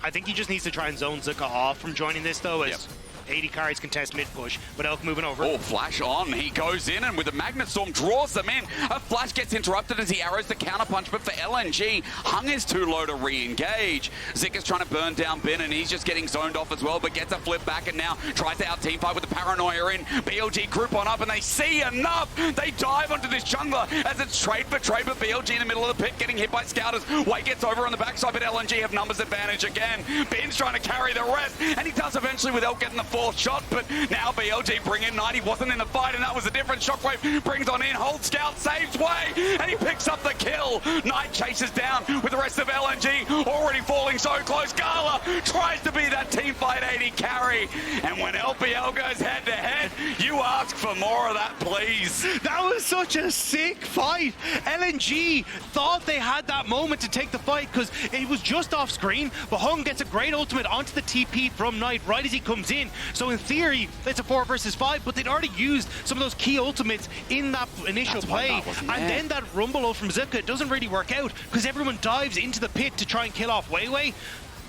I think he just needs to try and zone Zika off from joining this though, as AD carries contest mid push, but Elk moving over. Oh, flash on. He goes in and with a Magnet Storm draws them in. A flash gets interrupted as he arrows the counterpunch, but for LNG, Hung is too low to re-engage. Zika's trying to burn down Bin and he's just getting zoned off as well, but gets a flip back and now tries to out teamfight with the Paranoia in. BLG group on up and they see enough. They dive onto this jungler as it's trade for trade, but BLG in the middle of the pit getting hit by scouters. Wei gets over on the backside, but LNG have numbers advantage again. Bin's trying to carry the rest and he does eventually with Elk getting the fourth shot, but now BLG bring in Knight. He wasn't in the fight and that was a different. Shockwave brings on in, holds scout, saves Wei, and he picks up the kill. Knight chases down with the rest of LNG already falling so close. GALA tries to be that team fight AD carry, and when LPL goes head to head, you ask for more of that, please. That was such a sick fight. LNG thought they had that moment to take the fight because it was just off screen, but Hung gets a great ultimate onto the TP from Knight right as he comes in. So in theory, it's a 4 versus 5, but they'd already used some of those key ultimates in that initial play. And then that rumble ult from Zika doesn't really work out because everyone dives into the pit to try and kill off Weiwei.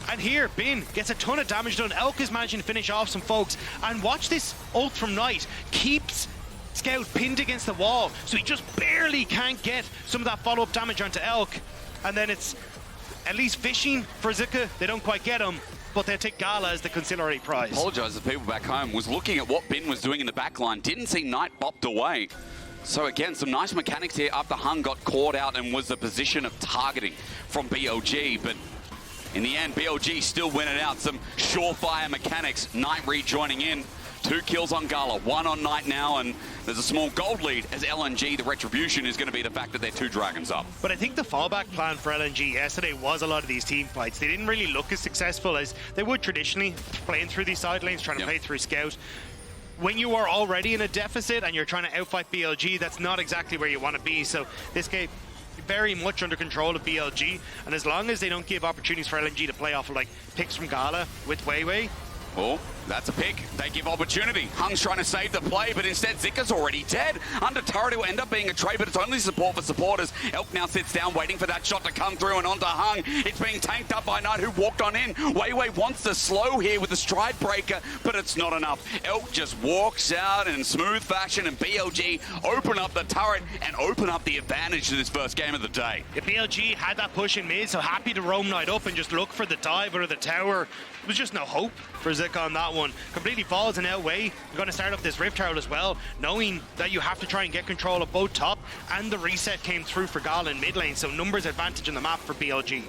And here, Bin gets a ton of damage done. Elk is managing to finish off some folks. And watch this ult from Knight. Keeps Scout pinned against the wall, so he just barely can't get some of that follow-up damage onto Elk. And then it's at least fishing for Zika. They don't quite get him, but they'll take GALA as the conciliatory prize. Apologise to people back home. Was looking at what Bin was doing in the back line. Didn't see Knight bopped away. So again, some nice mechanics here after Hung got caught out and was the position of targeting from BLG. But in the end, BLG still win it out. Some surefire mechanics. Knight rejoining in. 2 kills on GALA, 1 on Knight now, and there's a small gold lead as LNG, the retribution is going to be the fact that they're 2 dragons up. But I think the fallback plan for LNG yesterday was a lot of these team fights. They didn't really look as successful as they would traditionally, playing through these side lanes, trying to play through Scout. When you are already in a deficit and you're trying to outfight BLG, that's not exactly where you want to be. So this game very much under control of BLG, and as long as they don't give opportunities for LNG to play off of like picks from GALA with Weiwei. Oh, that's a pick. They give opportunity. Hung's trying to save the play, but instead Zika's already dead. Under turret, it will end up being a trade, but it's only support for supporters. Elk now sits down, waiting for that shot to come through, and onto Hung. It's being tanked up by Knight, who walked on in. Weiwei wants to slow here with the stride breaker, but it's not enough. Elk just walks out in smooth fashion, and BLG open up the turret and open up the advantage to this first game of the day. If BLG had that push in mid, so happy to roam Knight up and just look for the dive or the tower. There was just no hope for Zika on that one. Completely falls in Weiwei. You're going to start up this Rift Herald as well, knowing that you have to try and get control of both top, and the reset came through for GALA in mid lane, so numbers advantage on the map for BLG.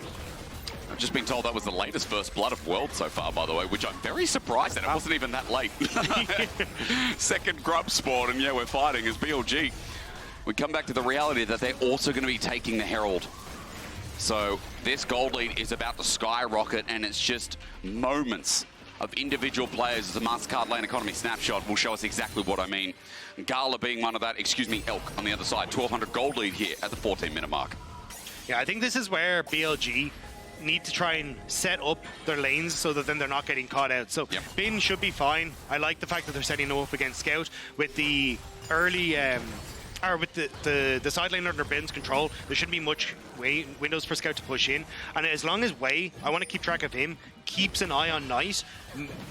I've just been told that was the latest first blood of World so far, by the way, which I'm very surprised that it wasn't even that late. Second grub spawn, and yeah, we're fighting as BLG. We come back to the reality that they're also going to be taking the Herald. So this gold lead is about to skyrocket, and it's just moments of individual players as the MasterCard lane economy snapshot will show us exactly what I mean. GALA being one of that, Elk on the other side, 1200 gold lead here at the 14-minute mark. Yeah, I think this is where BLG need to try and set up their lanes so that then they're not getting caught out. So Bin should be fine. I like the fact that they're setting them up against Scout with the early or with the side lane under Bin's control. There shouldn't be much windows for Scout to push in. And as long as Wei, I want to keep track of him, keeps an eye on Knight,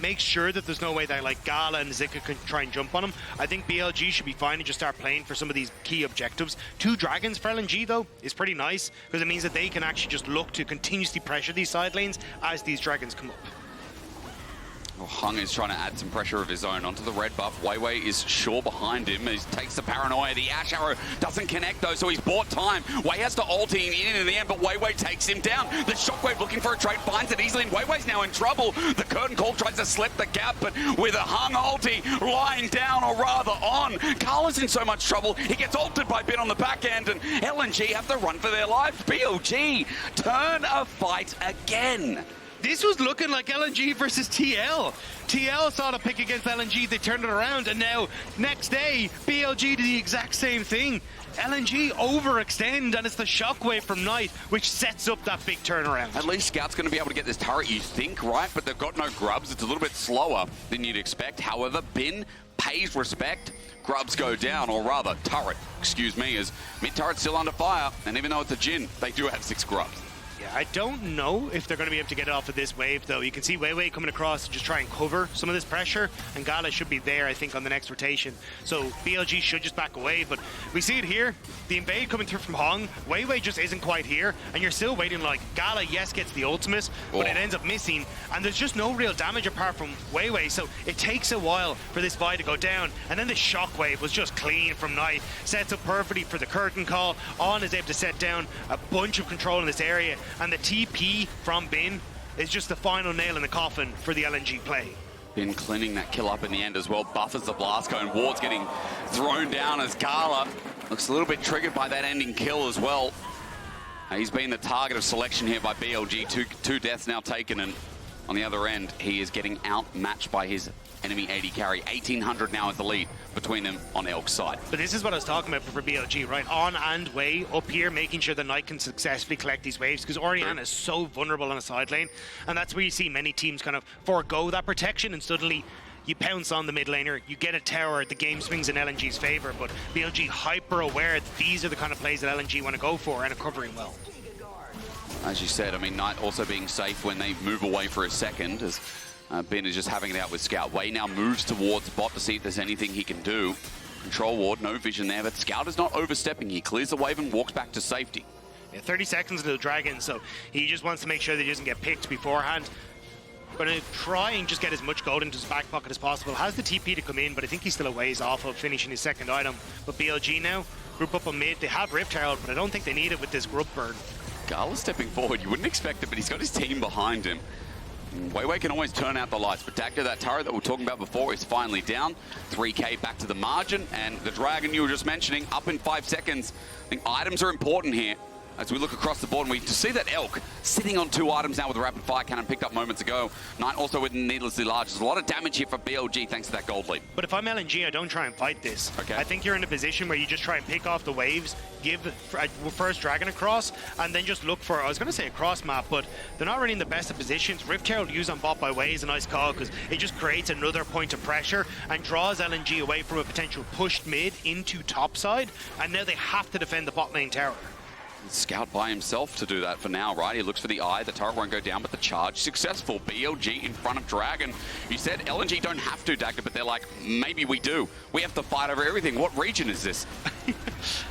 makes sure that there's no way that like GALA and Zika can try and jump on him. I think BLG should be fine and just start playing for some of these key objectives. 2 dragons for LNG though is pretty nice, because it means that they can actually just look to continuously pressure these side lanes as these dragons come up. Hung is trying to add some pressure of his own onto the red buff. Weiwei is sure behind him. He takes the paranoia. The Ashe arrow doesn't connect though, so he's bought time. Wei has to ulti in the end, but Weiwei takes him down. The Shockwave looking for a trade, finds it easily, and Weiwei's now in trouble. The curtain call tries to slip the gap, but with a Hung ulti lying down, or rather on, GALA's in so much trouble. He gets ulted by Bin on the back end, and LNG have to run for their lives. BLG turn a fight again. This was looking like LNG versus TL. TL saw the pick against LNG, they turned it around, and now, next day, BLG did the exact same thing. LNG overextend, and it's the Shockwave from Knight, which sets up that big turnaround. At least Scout's going to be able to get this turret, you think, right? But they've got no grubs. It's a little bit slower than you'd expect. However, Bin pays respect. Grubs go down, or rather, turret, excuse me, as mid-turret's still under fire. And even though it's a Jhin, they do have 6 grubs. Yeah, I don't know if they're going to be able to get it off of this wave, though. You can see Weiwei coming across to just try and cover some of this pressure, and GALA should be there, I think, on the next rotation. So BLG should just back away, but we see it here. The invade coming through from Hung. Weiwei just isn't quite here, and you're still waiting. Like, GALA, yes, gets the ultimate, but it ends up missing, and there's just no real damage apart from Weiwei, so it takes a while for this Vi to go down, and then the Shockwave was just clean from Knight. Sets up perfectly for the curtain call. On is able to set down a bunch of control in this area, and the TP from Bin is just the final nail in the coffin for the LNG play. Bin cleaning that kill up in the end as well. Buffers the blast cone. Ward's getting thrown down as GALA looks a little bit triggered by that ending kill as well. He's been the target of selection here by BLG. Two deaths now taken, and on the other end, he is getting outmatched by his enemy AD carry. 1,800 now is the lead between them on Elk's side. But this is what I was talking about for BLG, right? On and Wei up here, making sure the Knight can successfully collect these waves, because Orianna is so vulnerable on the side lane, and that's where you see many teams kind of forego that protection, and suddenly you pounce on the mid laner, you get a tower, the game swings in LNG's favor. But BLG hyper aware that these are the kind of plays that LNG want to go for, and are covering well. As you said, I mean, Knight also being safe when they move away for a second, as Bin is just having it out with Scout. Wei now moves towards bot to see if there's anything he can do. Control ward, no vision there, but Scout is not overstepping. He clears the wave and walks back to safety. Yeah, 30 seconds into the Dragon, so he just wants to make sure that he doesn't get picked beforehand. Going to try and just get as much gold into his back pocket as possible. Has the TP to come in, but I think he's still a ways off of finishing his second item. But BLG now, group up on mid. They have Rift Herald, but I don't think they need it with this grub burn. GALA stepping forward. You wouldn't expect it, but he's got his team behind him. Weiwei can always turn out the lights, but Dagda, that turret that we were talking about before, is finally down. 3k back to the margin, and the Dragon you were just mentioning, up in 5 seconds. I think items are important here. As we look across the board, and we see that Elk sitting on 2 items now with a rapid fire cannon picked up moments ago. Knight also with needlessly large. There's a lot of damage here for BLG thanks to that gold lead. But if I'm LNG, I don't try and fight this. Okay. I think you're in a position where you just try and pick off the waves, give a first Dragon across, and then just look for, I was going to say a cross map, but they're not really in the best of positions. Rift Herald used on bot by Wei is a nice call, because it just creates another point of pressure and draws LNG away from a potential pushed mid into top side, and now they have to defend the bot lane tower. Scout by himself to do that for now, right? He looks for the eye. The turret won't go down, but the charge successful. BLG in front of Dragon. You said LNG don't have to, Dagda, but they're like, maybe we do. We have to fight over everything. What region is this?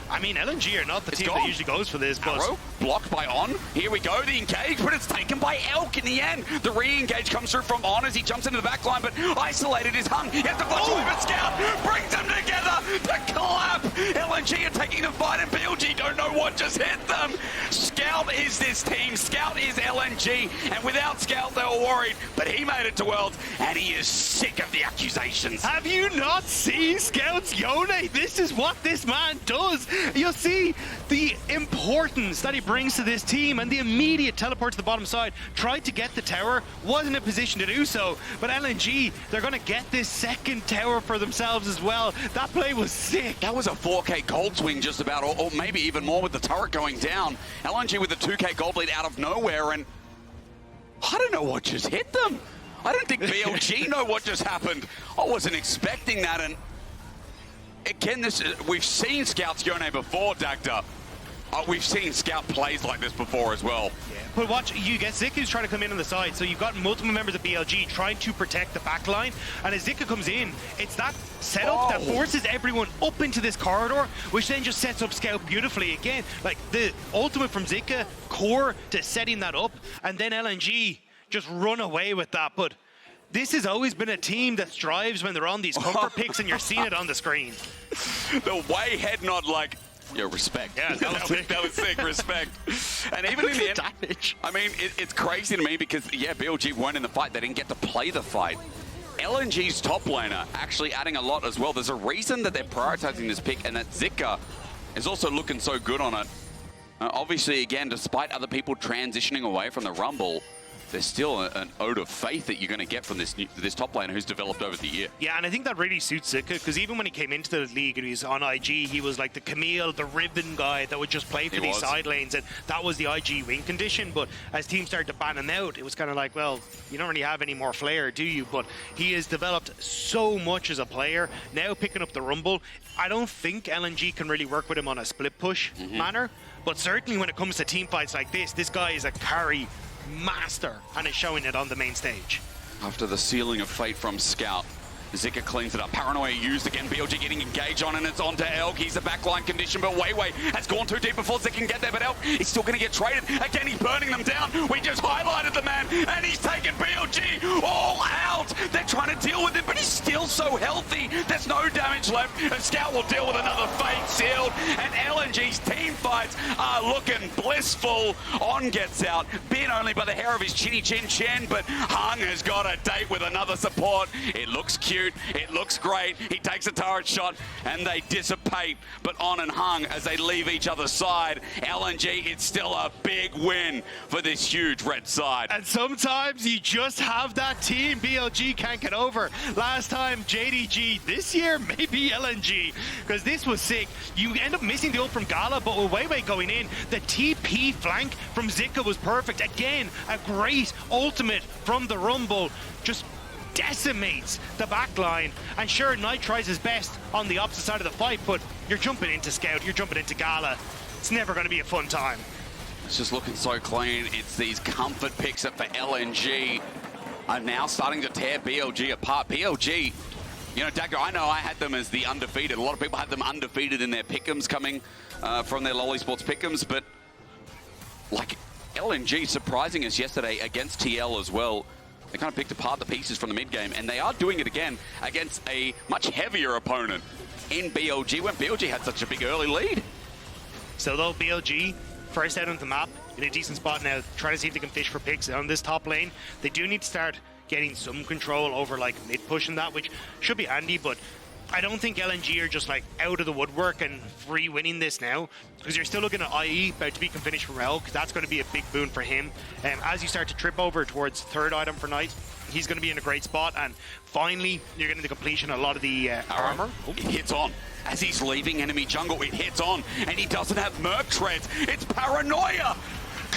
I mean, LNG are not the team that usually goes for this, but... Arrow, blocked by On. Here we go, the engage, but it's taken by Elk in the end. The re-engage comes through from On as he jumps into the back line, but isolated is Hung. He has to flash away, but Scout brings them together to clap. LNG are taking the fight, and BLG don't know what just hit them. Scout is this team. Scout is LNG, and without Scout, they were worried, but he made it to Worlds, and he is sick of the accusations. Have you not seen Scout's Yone? This is what this man does. You'll see the importance that he brings to this team, and the immediate teleport to the bottom side. Tried to get the tower, wasn't in a position to do so, but LNG, they're going to get this second tower for themselves as well. That play was sick. That was a 4k gold swing just about, or maybe even more with the turret going down. LNG with a 2k gold lead out of nowhere, and I don't know what just hit them. I don't think BLG know what just happened. I wasn't expecting that, and again, we've seen Scout's Yone before, Dagda. We've seen Scout plays like this before as well. Yeah, but watch, you get Zika who's trying to come in on the side, so you've got multiple members of BLG trying to protect the back line, and as Zika comes in, it's that setup that forces everyone up into this corridor, which then just sets up Scout beautifully again. Like, the ultimate from Zika, core to setting that up, and then LNG just run away with that, but this has always been a team that strives when they're on these comfort picks and you're seeing it on the screen. The way head nod like, yeah, respect. Yeah, that was sick, respect. And even in the end, damage. I mean, it's crazy to me because, yeah, BLG weren't in the fight. They didn't get to play the fight. LNG's top laner actually adding a lot as well. There's a reason that they're prioritizing this pick, and that Zika is also looking so good on it. Obviously, again, despite other people transitioning away from the Rumble, there's still an ode of faith that you're going to get from this top laner who's developed over the year. Yeah, and I think that really suits Zika, because even when he came into the league and he was on IG, he was like the Camille, the ribbon guy that would just play for these side lanes, and that was the IG win condition. But as teams started to ban him out, it was kind of like, well, you don't really have any more flair, do you? But he has developed so much as a player. Now picking up the Rumble, I don't think LNG can really work with him on a split push manner, but certainly when it comes to team fights like this guy is a carry master and is showing it on the main stage. After the sealing of fate from Scout, Zika cleans it up. Paranoia used again. BLG getting engaged on, and it's onto Elk. He's a backline condition, but Weiwei has gone too deep before Zika can get there. But Elk, he's still going to get traded. Again, he's burning them down. We just highlighted the man, and he's taken BLG all out. They're trying to deal with him, but he's still so healthy. There's no damage left, and Scout will deal with another fate sealed. And LNG's team fights are looking blissful. On gets out. Bin only by the hair of his chinny chin, but Hung has got a date with another support. It looks cute. It looks great. He takes a turret shot and they dissipate. But On and Hung, as they leave each other's side, LNG, it's still a big win for this huge red side. And sometimes you just have that team BLG can't get over. Last time JDG, this year maybe LNG, because this was sick. You end up missing the ult from GALA, but with Weiwei going in, the TP flank from Zika was perfect. Again, a great ultimate from the Rumble. Just decimates the back line. And sure, Knight tries his best on the opposite side of the fight, but you're jumping into Scout, you're jumping into GALA. It's never going to be a fun time. It's just looking so clean. It's these comfort picks up for LNG are now starting to tear BLG apart. BLG, you know, Dagger, I know I had them as the undefeated. A lot of people had them undefeated in their pick'ems coming from their Lolly Sports pick'ems, but like LNG surprising us yesterday against TL as well. They kind of picked apart the pieces from the mid-game, and they are doing it again against a much heavier opponent in BLG when BLG had such a big early lead. So though BLG, first out on the map, in a decent spot now, trying to see if they can fish for picks on this top lane. They do need to start getting some control over like mid-push and that, which should be handy, but I don't think LNG are just like out of the woodwork and free winning this now, because you're still looking at IE about to be finished from Rell, because that's going to be a big boon for him. As you start to trip over towards third item for Knight, he's going to be in a great spot, and finally you're getting the completion of a lot of the armor. It hits on. As he's leaving enemy jungle, it hits on, and he doesn't have Merc treads. It's Paranoia!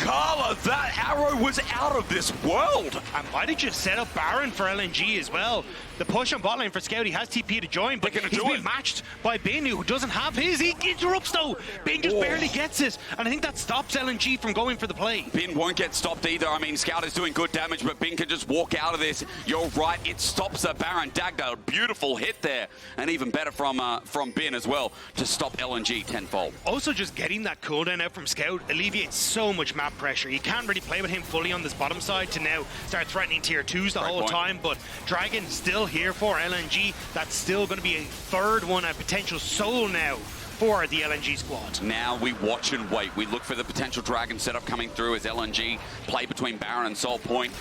GALA, that arrow was out of this world. And why did you set up Baron for LNG as well? The push on bot lane for Scout, he has TP to join, but he's being matched by Bin, who doesn't have his. He interrupts though. Bin just barely gets it, and I think that stops LNG from going for the play. Bin won't get stopped either. I mean, Scout is doing good damage, but Bin can just walk out of this. You're right, it stops a Baron. Dagda, beautiful hit there, and even better from Bin as well to stop LNG tenfold. Also, just getting that cooldown out from Scout alleviates so much map pressure. You can't really play with him fully on this bottom side to now start threatening tier 2s the whole time, but Dragon still here for LNG. That's still going to be a third one, a potential soul now for the LNG squad. Now we watch and wait. We look for the potential Dragon setup coming through as LNG play between Baron and Soul Point,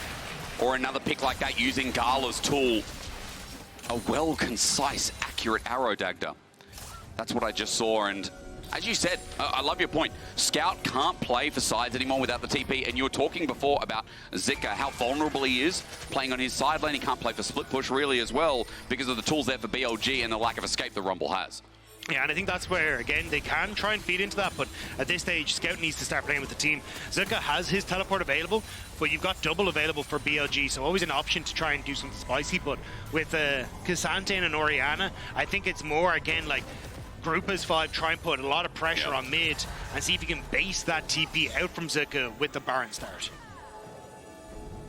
or another pick like that using GALA's tool. A well, concise, accurate arrow, Dagda. That's what I just saw, and as you said, I love your point. Scout can't play for sides anymore without the TP, and you were talking before about Zika, how vulnerable he is playing on his side lane. He can't play for split push really as well because of the tools there for BLG and the lack of escape the Rumble has. Yeah, and I think that's where, again, they can try and feed into that, but at this stage, Scout needs to start playing with the team. Zika has his teleport available, but you've got double available for BLG, so always an option to try and do something spicy, but with K'Sante and Orianna, I think it's more, again, like, group as 5, try and put a lot of pressure on mid and see if you can base that TP out from Zika with the Baron start.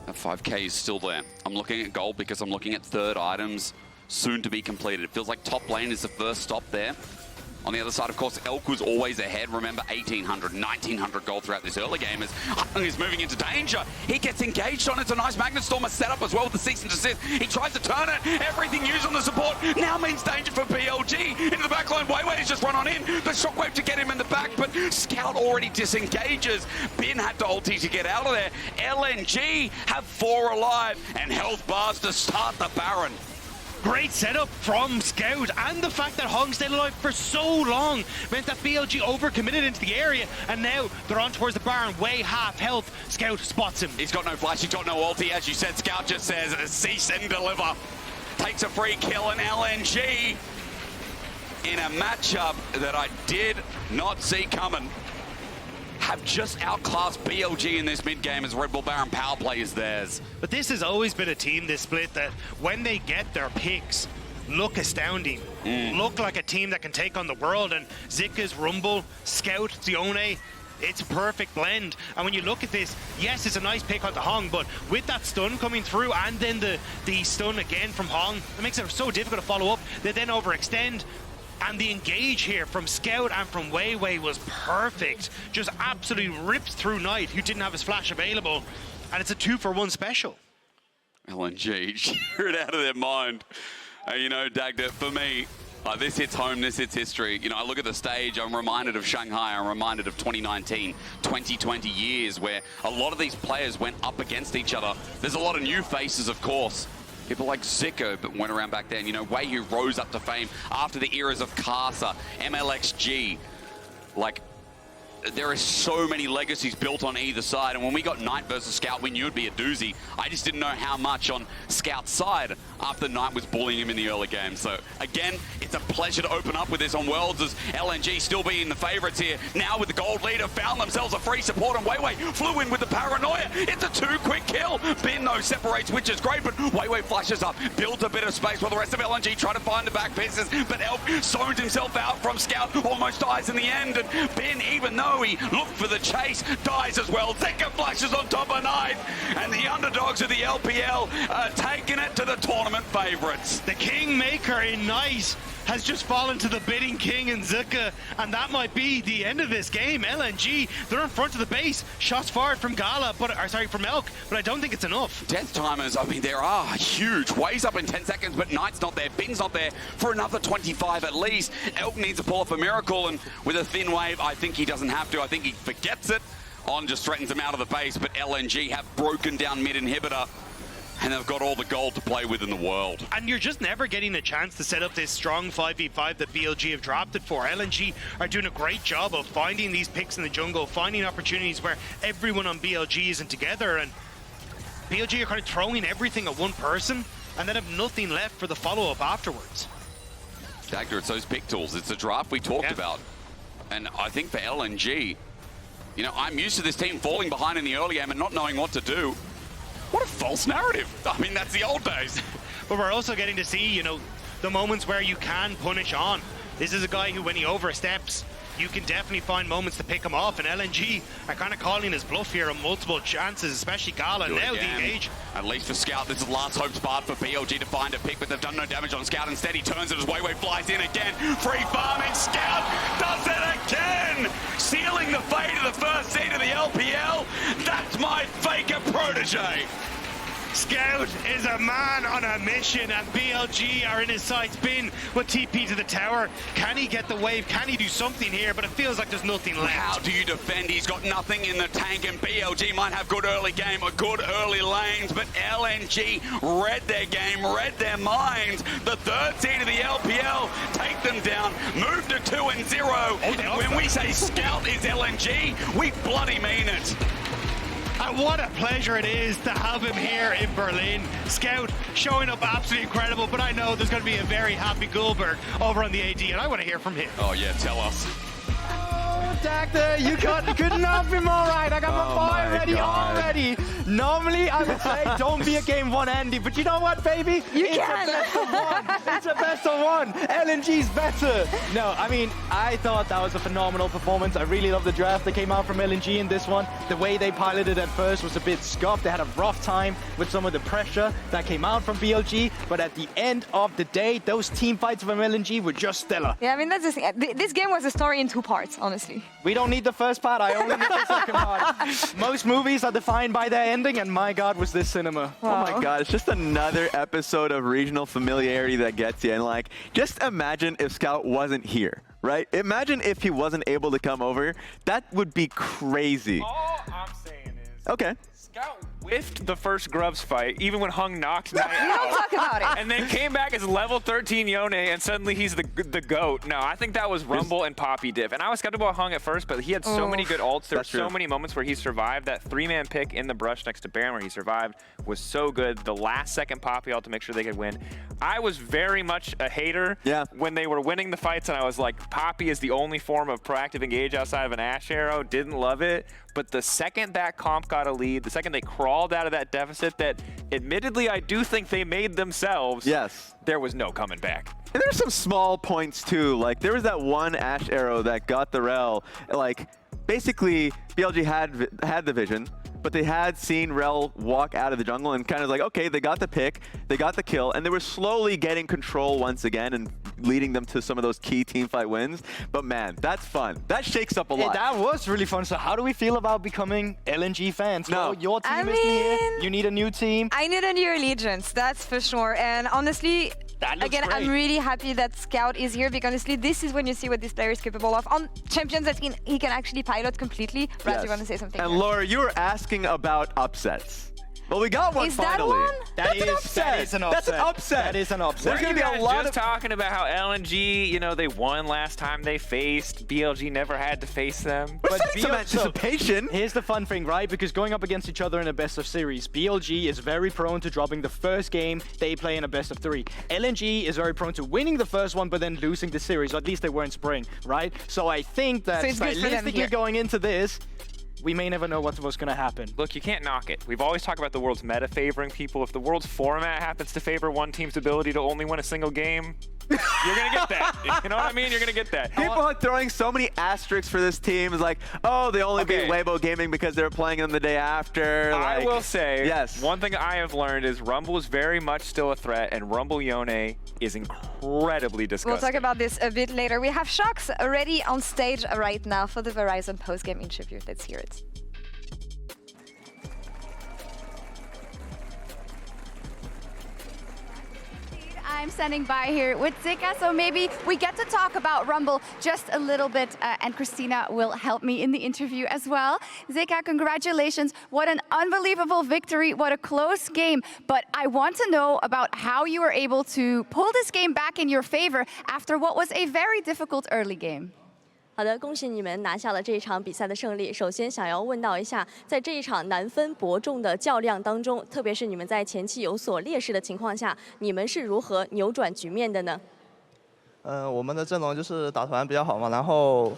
That 5k is still there. I'm looking at gold because I'm looking at third items soon to be completed. It feels like top lane is the first stop there. On the other side, of course, Elk was always ahead. Remember, 1,800, 1,900 gold throughout this early game as Hung is moving into danger. He gets engaged on it. It's a nice Magnet Stormer setup as well with the cease and desist. He tries to turn it. Everything used on the support now means danger for BLG. Into the back line, Weiwei has just run on in. The shockwave to get him in the back, but Scout already disengages. Bin had to ulti to get out of there. LNG have 4 alive and health bars to start the Baron. Great setup from Scout, and the fact that Hong stayed alive for so long meant that BLG overcommitted into the area, and now they're on towards the Baron, way half health. Scout spots him. He's got no flash, he's got no ulti. As you said, Scout just says, cease and deliver. Takes a free kill, and LNG in a matchup that I did not see coming have just outclassed BLG in this mid-game as Red Bull Baron power play is theirs. But this has always been a team, this split, that when they get their picks, look astounding. Look like a team that can take on the world, and Zika's Rumble, Scout, Yone, it's a perfect blend. And when you look at this, yes, it's a nice pick on the Hong, but with that stun coming through and then the stun again from Hong, it makes it so difficult to follow up. They then overextend. And the engage here from Scout and from Weiwei was perfect. Just absolutely rips through Knight, who didn't have his flash available. And it's a 2-for-1 special. LNG, cheer it out of their mind. You know, Dagda, for me, this hits home, this hits history. You know, I look at the stage, I'm reminded of Shanghai, I'm reminded of 2019, 2020 years where a lot of these players went up against each other. There's a lot of new faces, of course. People like Zika that went around back then, you know, Wei who rose up to fame after the eras of Casa, MLXG. Like, there are so many legacies built on either side, and when we got Knight versus Scout, we knew it'd be a doozy. I just didn't know how much on Scout's side after Knight was bullying him in the early game. So again, it's a pleasure to open up with this on Worlds as LNG still being the favorites here. Now with the gold leader, found themselves a free support, and Weiwei flew in with the paranoia. It's a 2-quick kill. Bin though separates, which is great, but Weiwei flashes up, builds a bit of space while the rest of LNG try to find the back pieces, but Elk zones himself out from Scout, almost dies in the end, and Bin, even though he looked for the chase, dies as well. Zika flashes on top of Knight, and the underdogs of the LPL are taking it to the tournament favourites. The Kingmaker in Knight has just fallen to the bidding king in Zika, and that might be the end of this game. LNG, they're in front of the base. Shots fired from GALA, from Elk, but I don't think it's enough. Death timers, I mean, there are huge. Wei's up in 10 seconds, but Knight's not there. Bin's not there for another 25 at least. Elk needs to pull off a miracle, and with a thin wave, I think he doesn't have to. I think he forgets it. On just threatens him out of the base, but LNG have broken down mid-inhibitor, and they've got all the gold to play with in the world. And you're just never getting a chance to set up this strong 5v5 that BLG have dropped it for. LNG are doing a great job of finding these picks in the jungle, finding opportunities where everyone on BLG isn't together, and BLG are kind of throwing everything at one person and then have nothing left for the follow-up afterwards. Dagda, it's those pick tools. It's the draft we talked about. And I think for LNG, you know, I'm used to this team falling behind in the early game and not knowing what to do. What a false narrative. I mean, that's the old days. But we're also getting to see, you know, the moments where you can punish on. This is a guy who, when he oversteps, you can definitely find moments to pick him off, and LNG are kind of calling his bluff here on multiple chances, especially GALA. Now the engage. At least for Scout, this is last hope spot for BLG to find a pick, but they've done no damage on Scout. Instead, he turns it as Weiwei flies in again. Free farming, Scout does it again! Sealing the fate of the first seed of the LPL. That's my FLICKR protege. Scout is a man on a mission, and BLG are in his sights. Bin with TP to the tower. Can he get the wave? Can he do something here? But it feels like there's nothing left. How do you defend? He's got nothing in the tank, and BLG might have good early game or good early lanes, but LNG read their game, read their minds. The third seed of the LPL, take them down, move to 2-0. And when we say Scout is LNG, we bloody mean it. And what a pleasure it is to have him here in Berlin. Scout showing up absolutely incredible, but I know there's going to be a very happy Goldberg over on the AD, and I want to hear from him. Oh yeah, tell us. Oh, Factor, you could not be more right. I got my boy ready already. Normally, I would say don't be a game one Andy, but you know what, baby? It's can. a best of one. It's a best of one. LNG's better. No, I mean, I thought that was a phenomenal performance. I really love the draft that came out from LNG in this one. The way they piloted at first was a bit scuffed. They had a rough time with some of the pressure that came out from BLG, but at the end of the day, those team fights from LNG were just stellar. Yeah, I mean, that's the thing. This game was a story in 2 parts, honestly. We don't need the first part, I only need the second part. Most movies are defined by their ending, and my God, was this cinema. Wow. Oh my God, it's just another episode of regional familiarity that gets you. And like, just imagine if Scout wasn't here, right? Imagine if he wasn't able to come over. That would be crazy. All I'm saying is... Okay. Scout whiffed the first Grubs fight, even when Hung knocked Knight We don't talk about it. and then came back as level 13 Yone, and suddenly he's the GOAT. No, I think that was Rumble and Poppy diff. And I was skeptical about Hung at first, but he had so many good ults. There were so many moments where he survived. That 3-man pick in the brush next to Baron where he survived was so good. The last second Poppy ult to make sure they could win. I was very much a hater when they were winning the fights, and I was like, Poppy is the only form of proactive engage outside of an Ashe arrow. Didn't love it. But the second that comp got a lead, the second they crawled out of that deficit that admittedly I do think they made themselves, there was no coming back. And there's some small points too. Like there was that one Ashe arrow that got the Rell. Like basically BLG had the vision, but they had seen Rell walk out of the jungle and kind of like, okay, they got the pick, they got the kill, and they were slowly getting control once again and leading them to some of those key teamfight wins. But man, that's fun. That shakes up a lot. That was really fun. So how do we feel about becoming LNG fans? No. Well, your team isn't here. You need a new team. I need a new allegiance, that's for sure. And honestly, again, great. I'm really happy that Scout is here because honestly, this is when you see what this player is capable of. On champions that he can actually pilot completely. Raz, you want to say something? And Laura, you were asking about upsets. Well, we got one Is that finally. one? That's an upset. That is an upset. That's an upset. That is an upset. There's going to be a You lot guys of just talking about how LNG, you know, they won last time they faced. BLG never had to face them. But some anticipation. Here's the fun thing, right? Because going up against each other in a best of series, BLG is very prone to dropping the first game they play in a best of 3. LNG is very prone to winning the first one, but then losing the series. Or at least they were in spring, right? So I think that stylistically going into this, we may never know what was going to happen. Look, you can't knock it. We've always talked about the world's meta favoring people. If the world's format happens to favor one team's ability to only win a single game, you're going to get that. You know what I mean? You're going to get that. People are throwing so many asterisks for this team. It's like, oh, they only beat Weibo Gaming because they were playing them the day after. I will say, yes. One thing I have learned is Rumble is very much still a threat, and Rumble Yone is incredibly disgusting. We'll talk about this a bit later. We have Shox already on stage right now for the Verizon post-game interview. Let's hear it. I'm standing by here with Zika, so maybe we get to talk about Rumble just a little bit, and Christina will help me in the interview as well. Zika, congratulations. What an unbelievable victory. What a close game. But I want to know about how you were able to pull this game back in your favor after what was a very difficult early game. 好的，恭喜你们拿下了这一场比赛的胜利。首先想要问到一下，在这一场难分伯仲的较量当中，特别是你们在前期有所劣势的情况下，你们是如何扭转局面的呢？我们的阵容就是打团比较好嘛，然后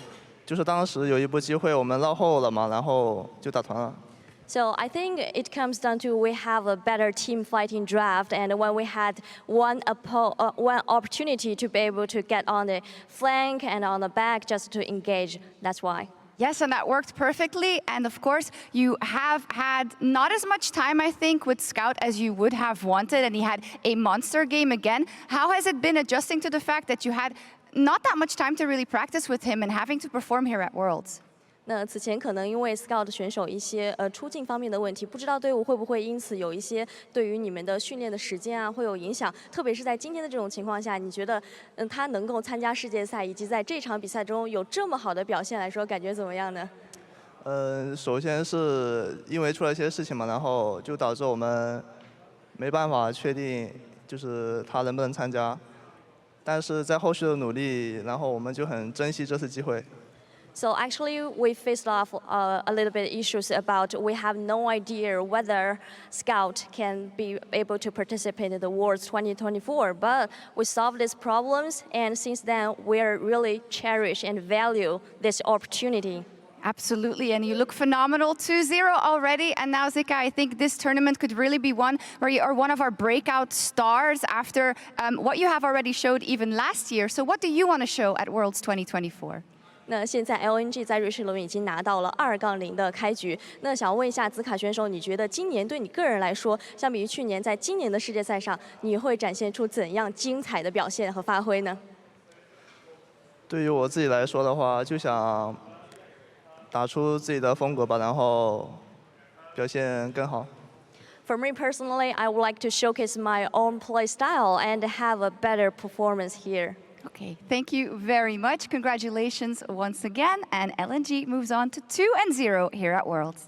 就是当时有一波机会我们落后了嘛，然后就打团了。 So I think it comes down to we have a better team fighting draft, and when we had one opportunity to be able to get on the flank and on the back just to engage, that's why. Yes, and that worked perfectly. And of course, you have had not as much time, I think, with Scout as you would have wanted, and he had a monster game again. How has it been adjusting to the fact that you had not that much time to really practice with him and having to perform here at Worlds? 那此前可能因为 Scout 选手一些出境方面的问题，不知道队伍会不会因此有一些对于你们的训练的时间啊会有影响。特别是在今天的这种情况下，你觉得他能够参加世界赛，以及在这场比赛中有这么好的表现来说，感觉怎么样呢？首先是因为出了一些事情嘛，然后就导致我们没办法确定就是他能不能参加。但是在后续的努力，然后我们就很珍惜这次机会。 So actually, we faced off a little bit issues about we have no idea whether Scout can be able to participate in the Worlds 2024. But we solved these problems, and since then, we really cherish and value this opportunity. Absolutely, and you look phenomenal. 2-0 already, and now Zika, I think this tournament could really be one where you are one of our breakout stars after what you have already showed even last year. So what do you want to show at Worlds 2024? 那现在 LNG 在瑞士轮已经拿到了2-0的开局。那想问一下紫卡选手，你觉得今年对你个人来说，相比于去年，在今年的世界赛上，你会展现出怎样精彩的表现和发挥呢？对于我自己来说的话，就想打出自己的风格吧，然后表现更好。For me personally, I would like to showcase my own play style and have a better performance here. Okay, thank you very much. Congratulations once again. And LNG moves on to 2-0 here at Worlds.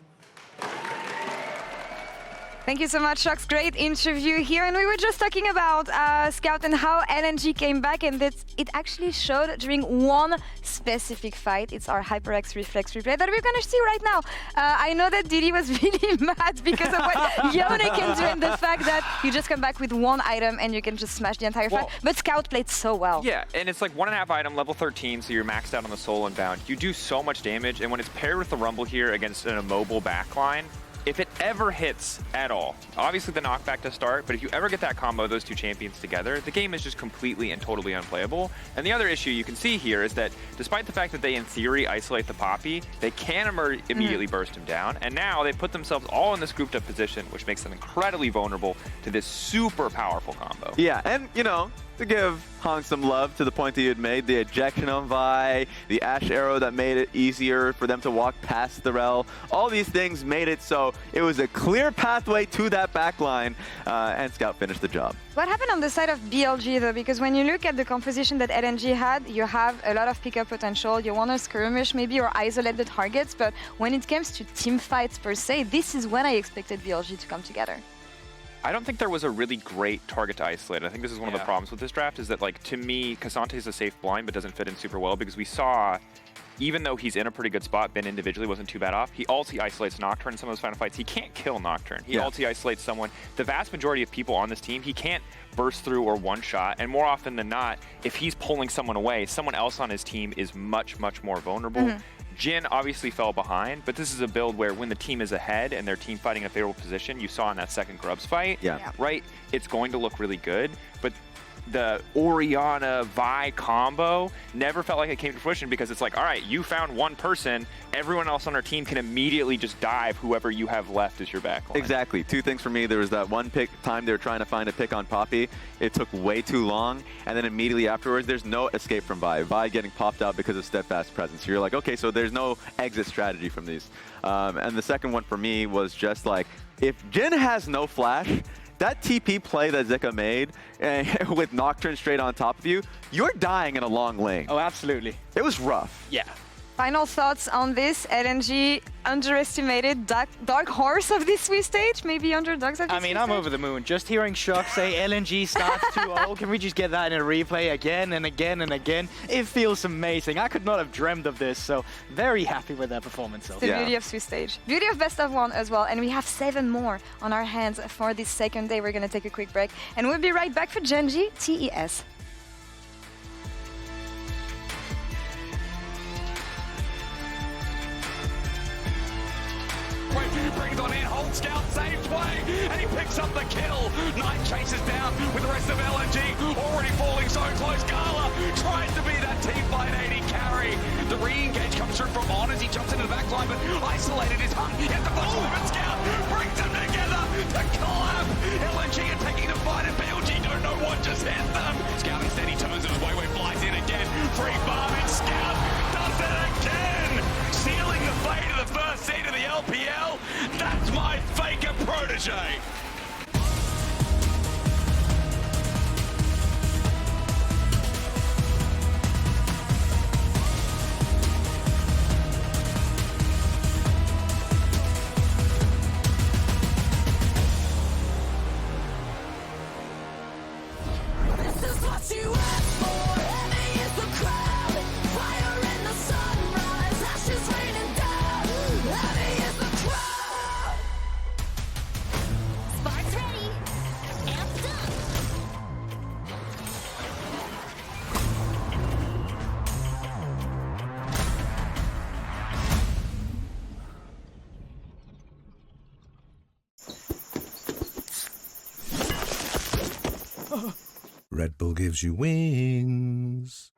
Thank you so much, Shox. Great interview here. And we were just talking about Scout and how LNG came back, and that it actually showed during one specific fight. It's our HyperX Reflex replay that we're going to see right now. I know that Didi was really mad because of what Yone can do and the fact that you just come back with one item and you can just smash the entire fight. But Scout played so well. Yeah, and it's like 1.5 item, level 13, so you're maxed out on the Soul and Bound. You do so much damage, and when it's paired with the Rumble here against an immobile backline, if it ever hits at all, obviously the knockback to start, but if you ever get that combo, those two champions together, the game is just completely and totally unplayable. And the other issue you can see here is that despite the fact that they in theory isolate the Poppy, they can immediately burst him down. And now they put themselves all in this grouped up position, which makes them incredibly vulnerable to this super powerful combo. Yeah, and you know, to give Hong some love to the point that you had made, the ejection on Vi, the Ashe arrow that made it easier for them to walk past the Rell, all these things made it so it was a clear pathway to that backline, and Scout finished the job. What happened on the side of BLG though? Because when you look at the composition that LNG had, you have a lot of pickup potential. You want to skirmish maybe or isolate the targets, but when it comes to team fights per se, this is when I expected BLG to come together. I don't think there was a really great target to isolate. I think this is one of the problems with this draft is that, like, to me, Cassante is a safe blind but doesn't fit in super well because we saw, even though he's in a pretty good spot, Ben individually wasn't too bad off, he ulti isolates Nocturne in some of those final fights. He can't kill Nocturne. He ulti isolates someone. The vast majority of people on this team, he can't burst through or one-shot, and more often than not, if he's pulling someone away, someone else on his team is much, much more vulnerable. Jhin obviously fell behind, but this is a build where when the team is ahead and their team fighting in a favorable position, you saw in that second Grubs fight, right? It's going to look really good, but the Orianna Vi combo never felt like it came to fruition because it's like, all right, you found one person, everyone else on our team can immediately just dive whoever you have left as your backline. Exactly. Two things for me. There was that one pick time they were trying to find a pick on Poppy. It took way too long, and then immediately afterwards, there's no escape from Vi. Vi getting popped out because of Steadfast presence. So you're like, okay, so there's no exit strategy from these. And the second one for me was just like, if Jhin has no flash, that TP play that Zika made with Nocturne straight on top of you, you're dying in a long lane. Oh, absolutely. It was rough. Yeah. Final thoughts on this. LNG underestimated dark horse of this Swiss stage, maybe underdogs of this I mean, I'm over the moon. Just hearing Shox say LNG starts 2-0, can we just get that in a replay again and again and again? It feels amazing. I could not have dreamt of this, so very happy with their performance. The beauty of Swiss stage. Beauty of best of one as well, and we have 7 more on our hands for this second day. We're going to take a quick break, and we'll be right back for Genji TES. Brings on in, hold Scout, safe play, and he picks up the kill. Knight chases down with the rest of LNG, already falling so close. GALA tries to be that team fight AD carry. The re-engage comes through from On as he jumps into the back line, but isolated is hung. He has the flash and Scout brings them together to collab. LNG are taking the fight, and BLG don't know what just hit them. Scout instead, he turns and his Weiwei flies in again. Free bomb, and Scout does it again. Sealing the fate of the first seed of the LPL. That's my FLICKR protege. This is what you asked for. Heavy is the crowd. Fire in the sunrise. Ashes raining down. Heavy is the crowd. Red Bull gives you wings.